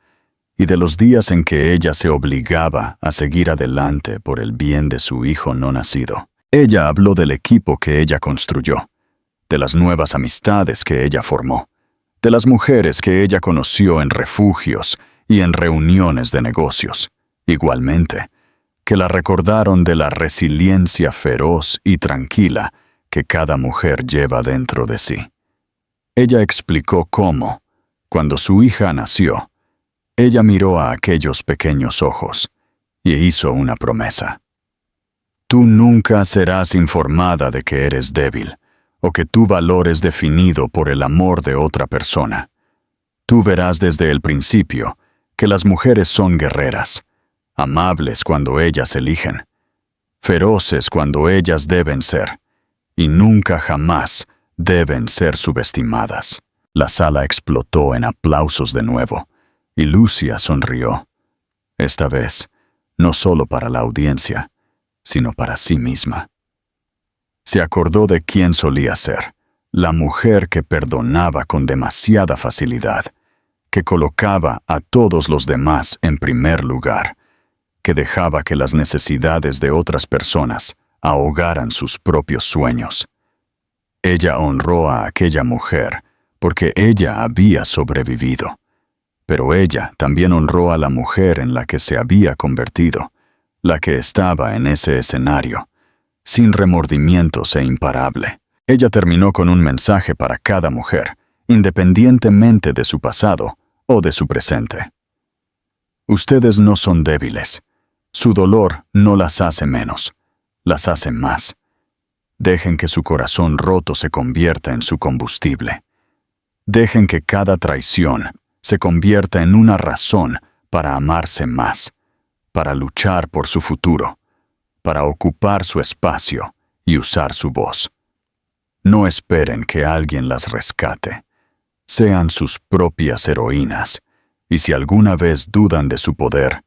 y de los días en que ella se obligaba a seguir adelante por el bien de su hijo no nacido. Ella habló del equipo que ella construyó, de las nuevas amistades que ella formó, de las mujeres que ella conoció en refugios y en reuniones de negocios, igualmente, que la recordaron de la resiliencia feroz y tranquila que cada mujer lleva dentro de sí. Ella explicó cómo, cuando su hija nació, ella miró a aquellos pequeños ojos y hizo una promesa. Tú nunca serás informada de que eres débil o que tu valor es definido por el amor de otra persona. Tú verás desde el principio que las mujeres son guerreras, amables cuando ellas eligen, feroces cuando ellas deben ser, y nunca jamás deben ser subestimadas. La sala explotó en aplausos de nuevo, y Lucia sonrió. Esta vez, no solo para la audiencia, sino para sí misma. Se acordó de quién solía ser, La mujer que perdonaba con demasiada facilidad, que colocaba a todos los demás en primer lugar, que dejaba que las necesidades de otras personas ahogaran sus propios sueños. Ella honró a aquella mujer porque ella había sobrevivido, pero ella también honró a la mujer en la que se había convertido, la que estaba en ese escenario, sin remordimientos e imparable. Ella terminó con un mensaje para cada mujer, independientemente de su pasado o de su presente. Ustedes no son débiles. Su dolor no las hace menos, las hace más. Dejen que su corazón roto se convierta en su combustible. Dejen que cada traición se convierta en una razón para amarse más, para luchar por su futuro, para ocupar su espacio y usar su voz. No esperen que alguien las rescate. Sean sus propias heroínas, y si alguna vez dudan de su poder,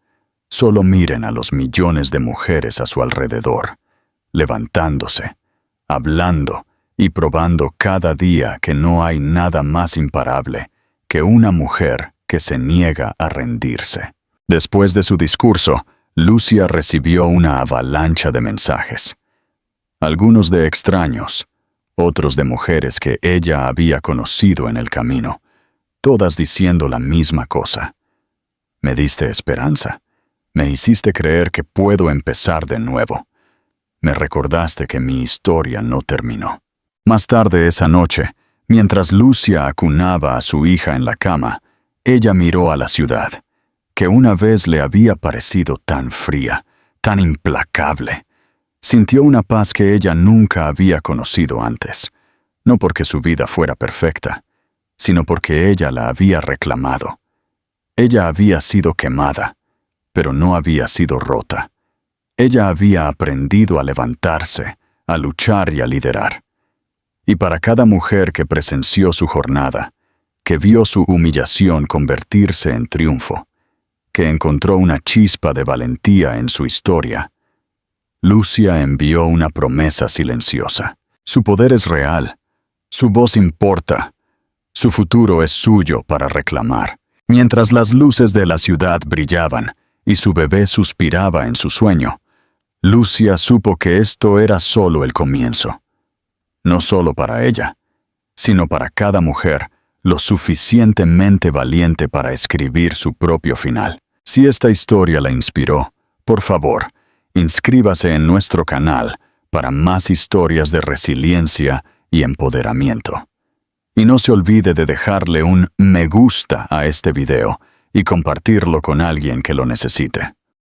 solo miren a los millones de mujeres a su alrededor, levantándose, hablando y probando cada día que no hay nada más imparable que una mujer que se niega a rendirse. Después de su discurso, Lucia recibió una avalancha de mensajes. Algunos de extraños, otros de mujeres que ella había conocido en el camino, todas diciendo la misma cosa. Me diste esperanza. Me hiciste creer que puedo empezar de nuevo. Me recordaste que mi historia no terminó. Más tarde esa noche, mientras Lucia acunaba a su hija en la cama, ella miró a la ciudad, que una vez le había parecido tan fría, tan implacable. Sintió una paz que ella nunca había conocido antes, no porque su vida fuera perfecta, sino porque ella la había reclamado. Ella había sido quemada, pero no había sido rota. Ella había aprendido a levantarse, a luchar y a liderar. Y para cada mujer que presenció su jornada, que vio su humillación convertirse en triunfo, que encontró una chispa de valentía en su historia, Lucia envió una promesa silenciosa. Su poder es real, su voz importa, su futuro es suyo para reclamar. Mientras las luces de la ciudad brillaban y su bebé suspiraba en su sueño, Lucia supo que esto era solo el comienzo. No solo para ella, sino para cada mujer lo suficientemente valiente para escribir su propio final. Si esta historia la inspiró, por favor, inscríbase en nuestro canal para más historias de resiliencia y empoderamiento. Y no se olvide de dejarle un me gusta a este video y compartirlo con alguien que lo necesite.